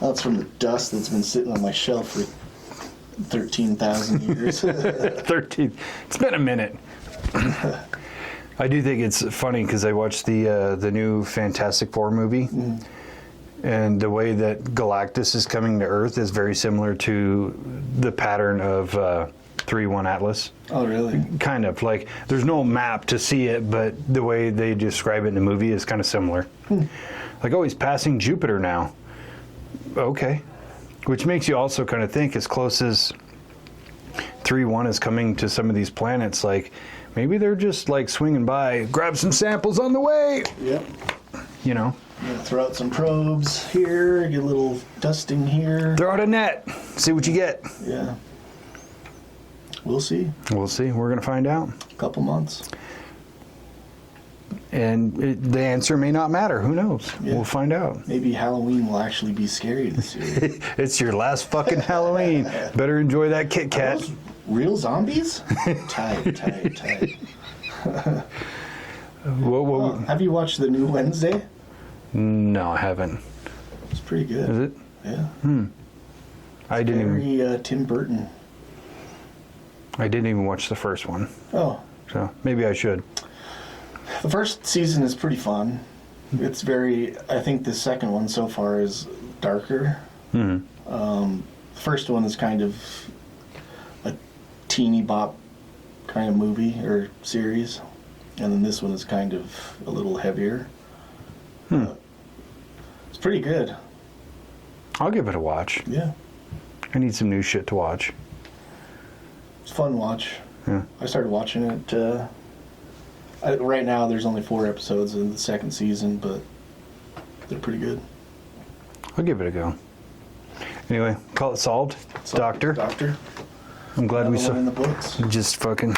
S2: That's from the dust that's been sitting on my shelf for 13,000 years.
S1: 13. It's been a minute. I do think it's funny because I watched the new Fantastic Four movie, and the way that Galactus is coming to Earth is very similar to the pattern of 3-1 Atlas.
S2: Oh, really?
S1: Kind of like there's no map to see it, but the way they describe it in the movie is kind of similar. Like, oh, he's passing Jupiter now. Okay. Which makes you also kind of think, as close as 3-1 is coming to some of these planets, like maybe they're just like swinging by, grab some samples on the way.
S2: Yep.
S1: You know,
S2: Throw out some probes here, get a little dusting here.
S1: throw out a net, see what you get.
S2: Yeah. We'll see.
S1: We'll see. We're gonna find out,
S2: A couple months.
S1: and the answer may not matter. Who knows?
S2: Yeah.
S1: We'll find out.
S2: Maybe Halloween will actually be scary this year.
S1: It's your last fucking Halloween. Better enjoy that Kit
S2: Are
S1: Kat.
S2: those real zombies? tight.
S1: Whoa.
S2: Have you watched the new Wednesday?
S1: No, I haven't.
S2: It's pretty good.
S1: Is it?
S2: Yeah.
S1: I didn't even.
S2: Very Tim Burton.
S1: I didn't even watch the first one,
S2: Oh,
S1: so maybe I should.
S2: the first season is pretty fun. It's very. I think the second one so far is darker. The first one is kind of a teeny bop kind of movie or series, and then this one is kind of a little heavier. It's pretty good.
S1: I'll give it a watch.
S2: Yeah,
S1: I need some new shit to watch.
S2: it's a fun watch.
S1: Yeah.
S2: I started watching it. Right now, there's only 4 episodes in the second season, but they're pretty good.
S1: I'll give it a go. Anyway, call it solved. Doctor.
S2: Doctor.
S1: I'm glad we
S2: Another one in
S1: saw.
S2: the books.
S1: Just fucking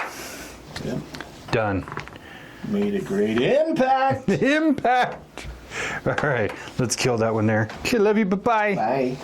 S2: Yep.
S1: done.
S2: Made a great impact.
S1: Impact. All right, let's kill that one there. Okay, love you. Bye bye.
S2: Bye.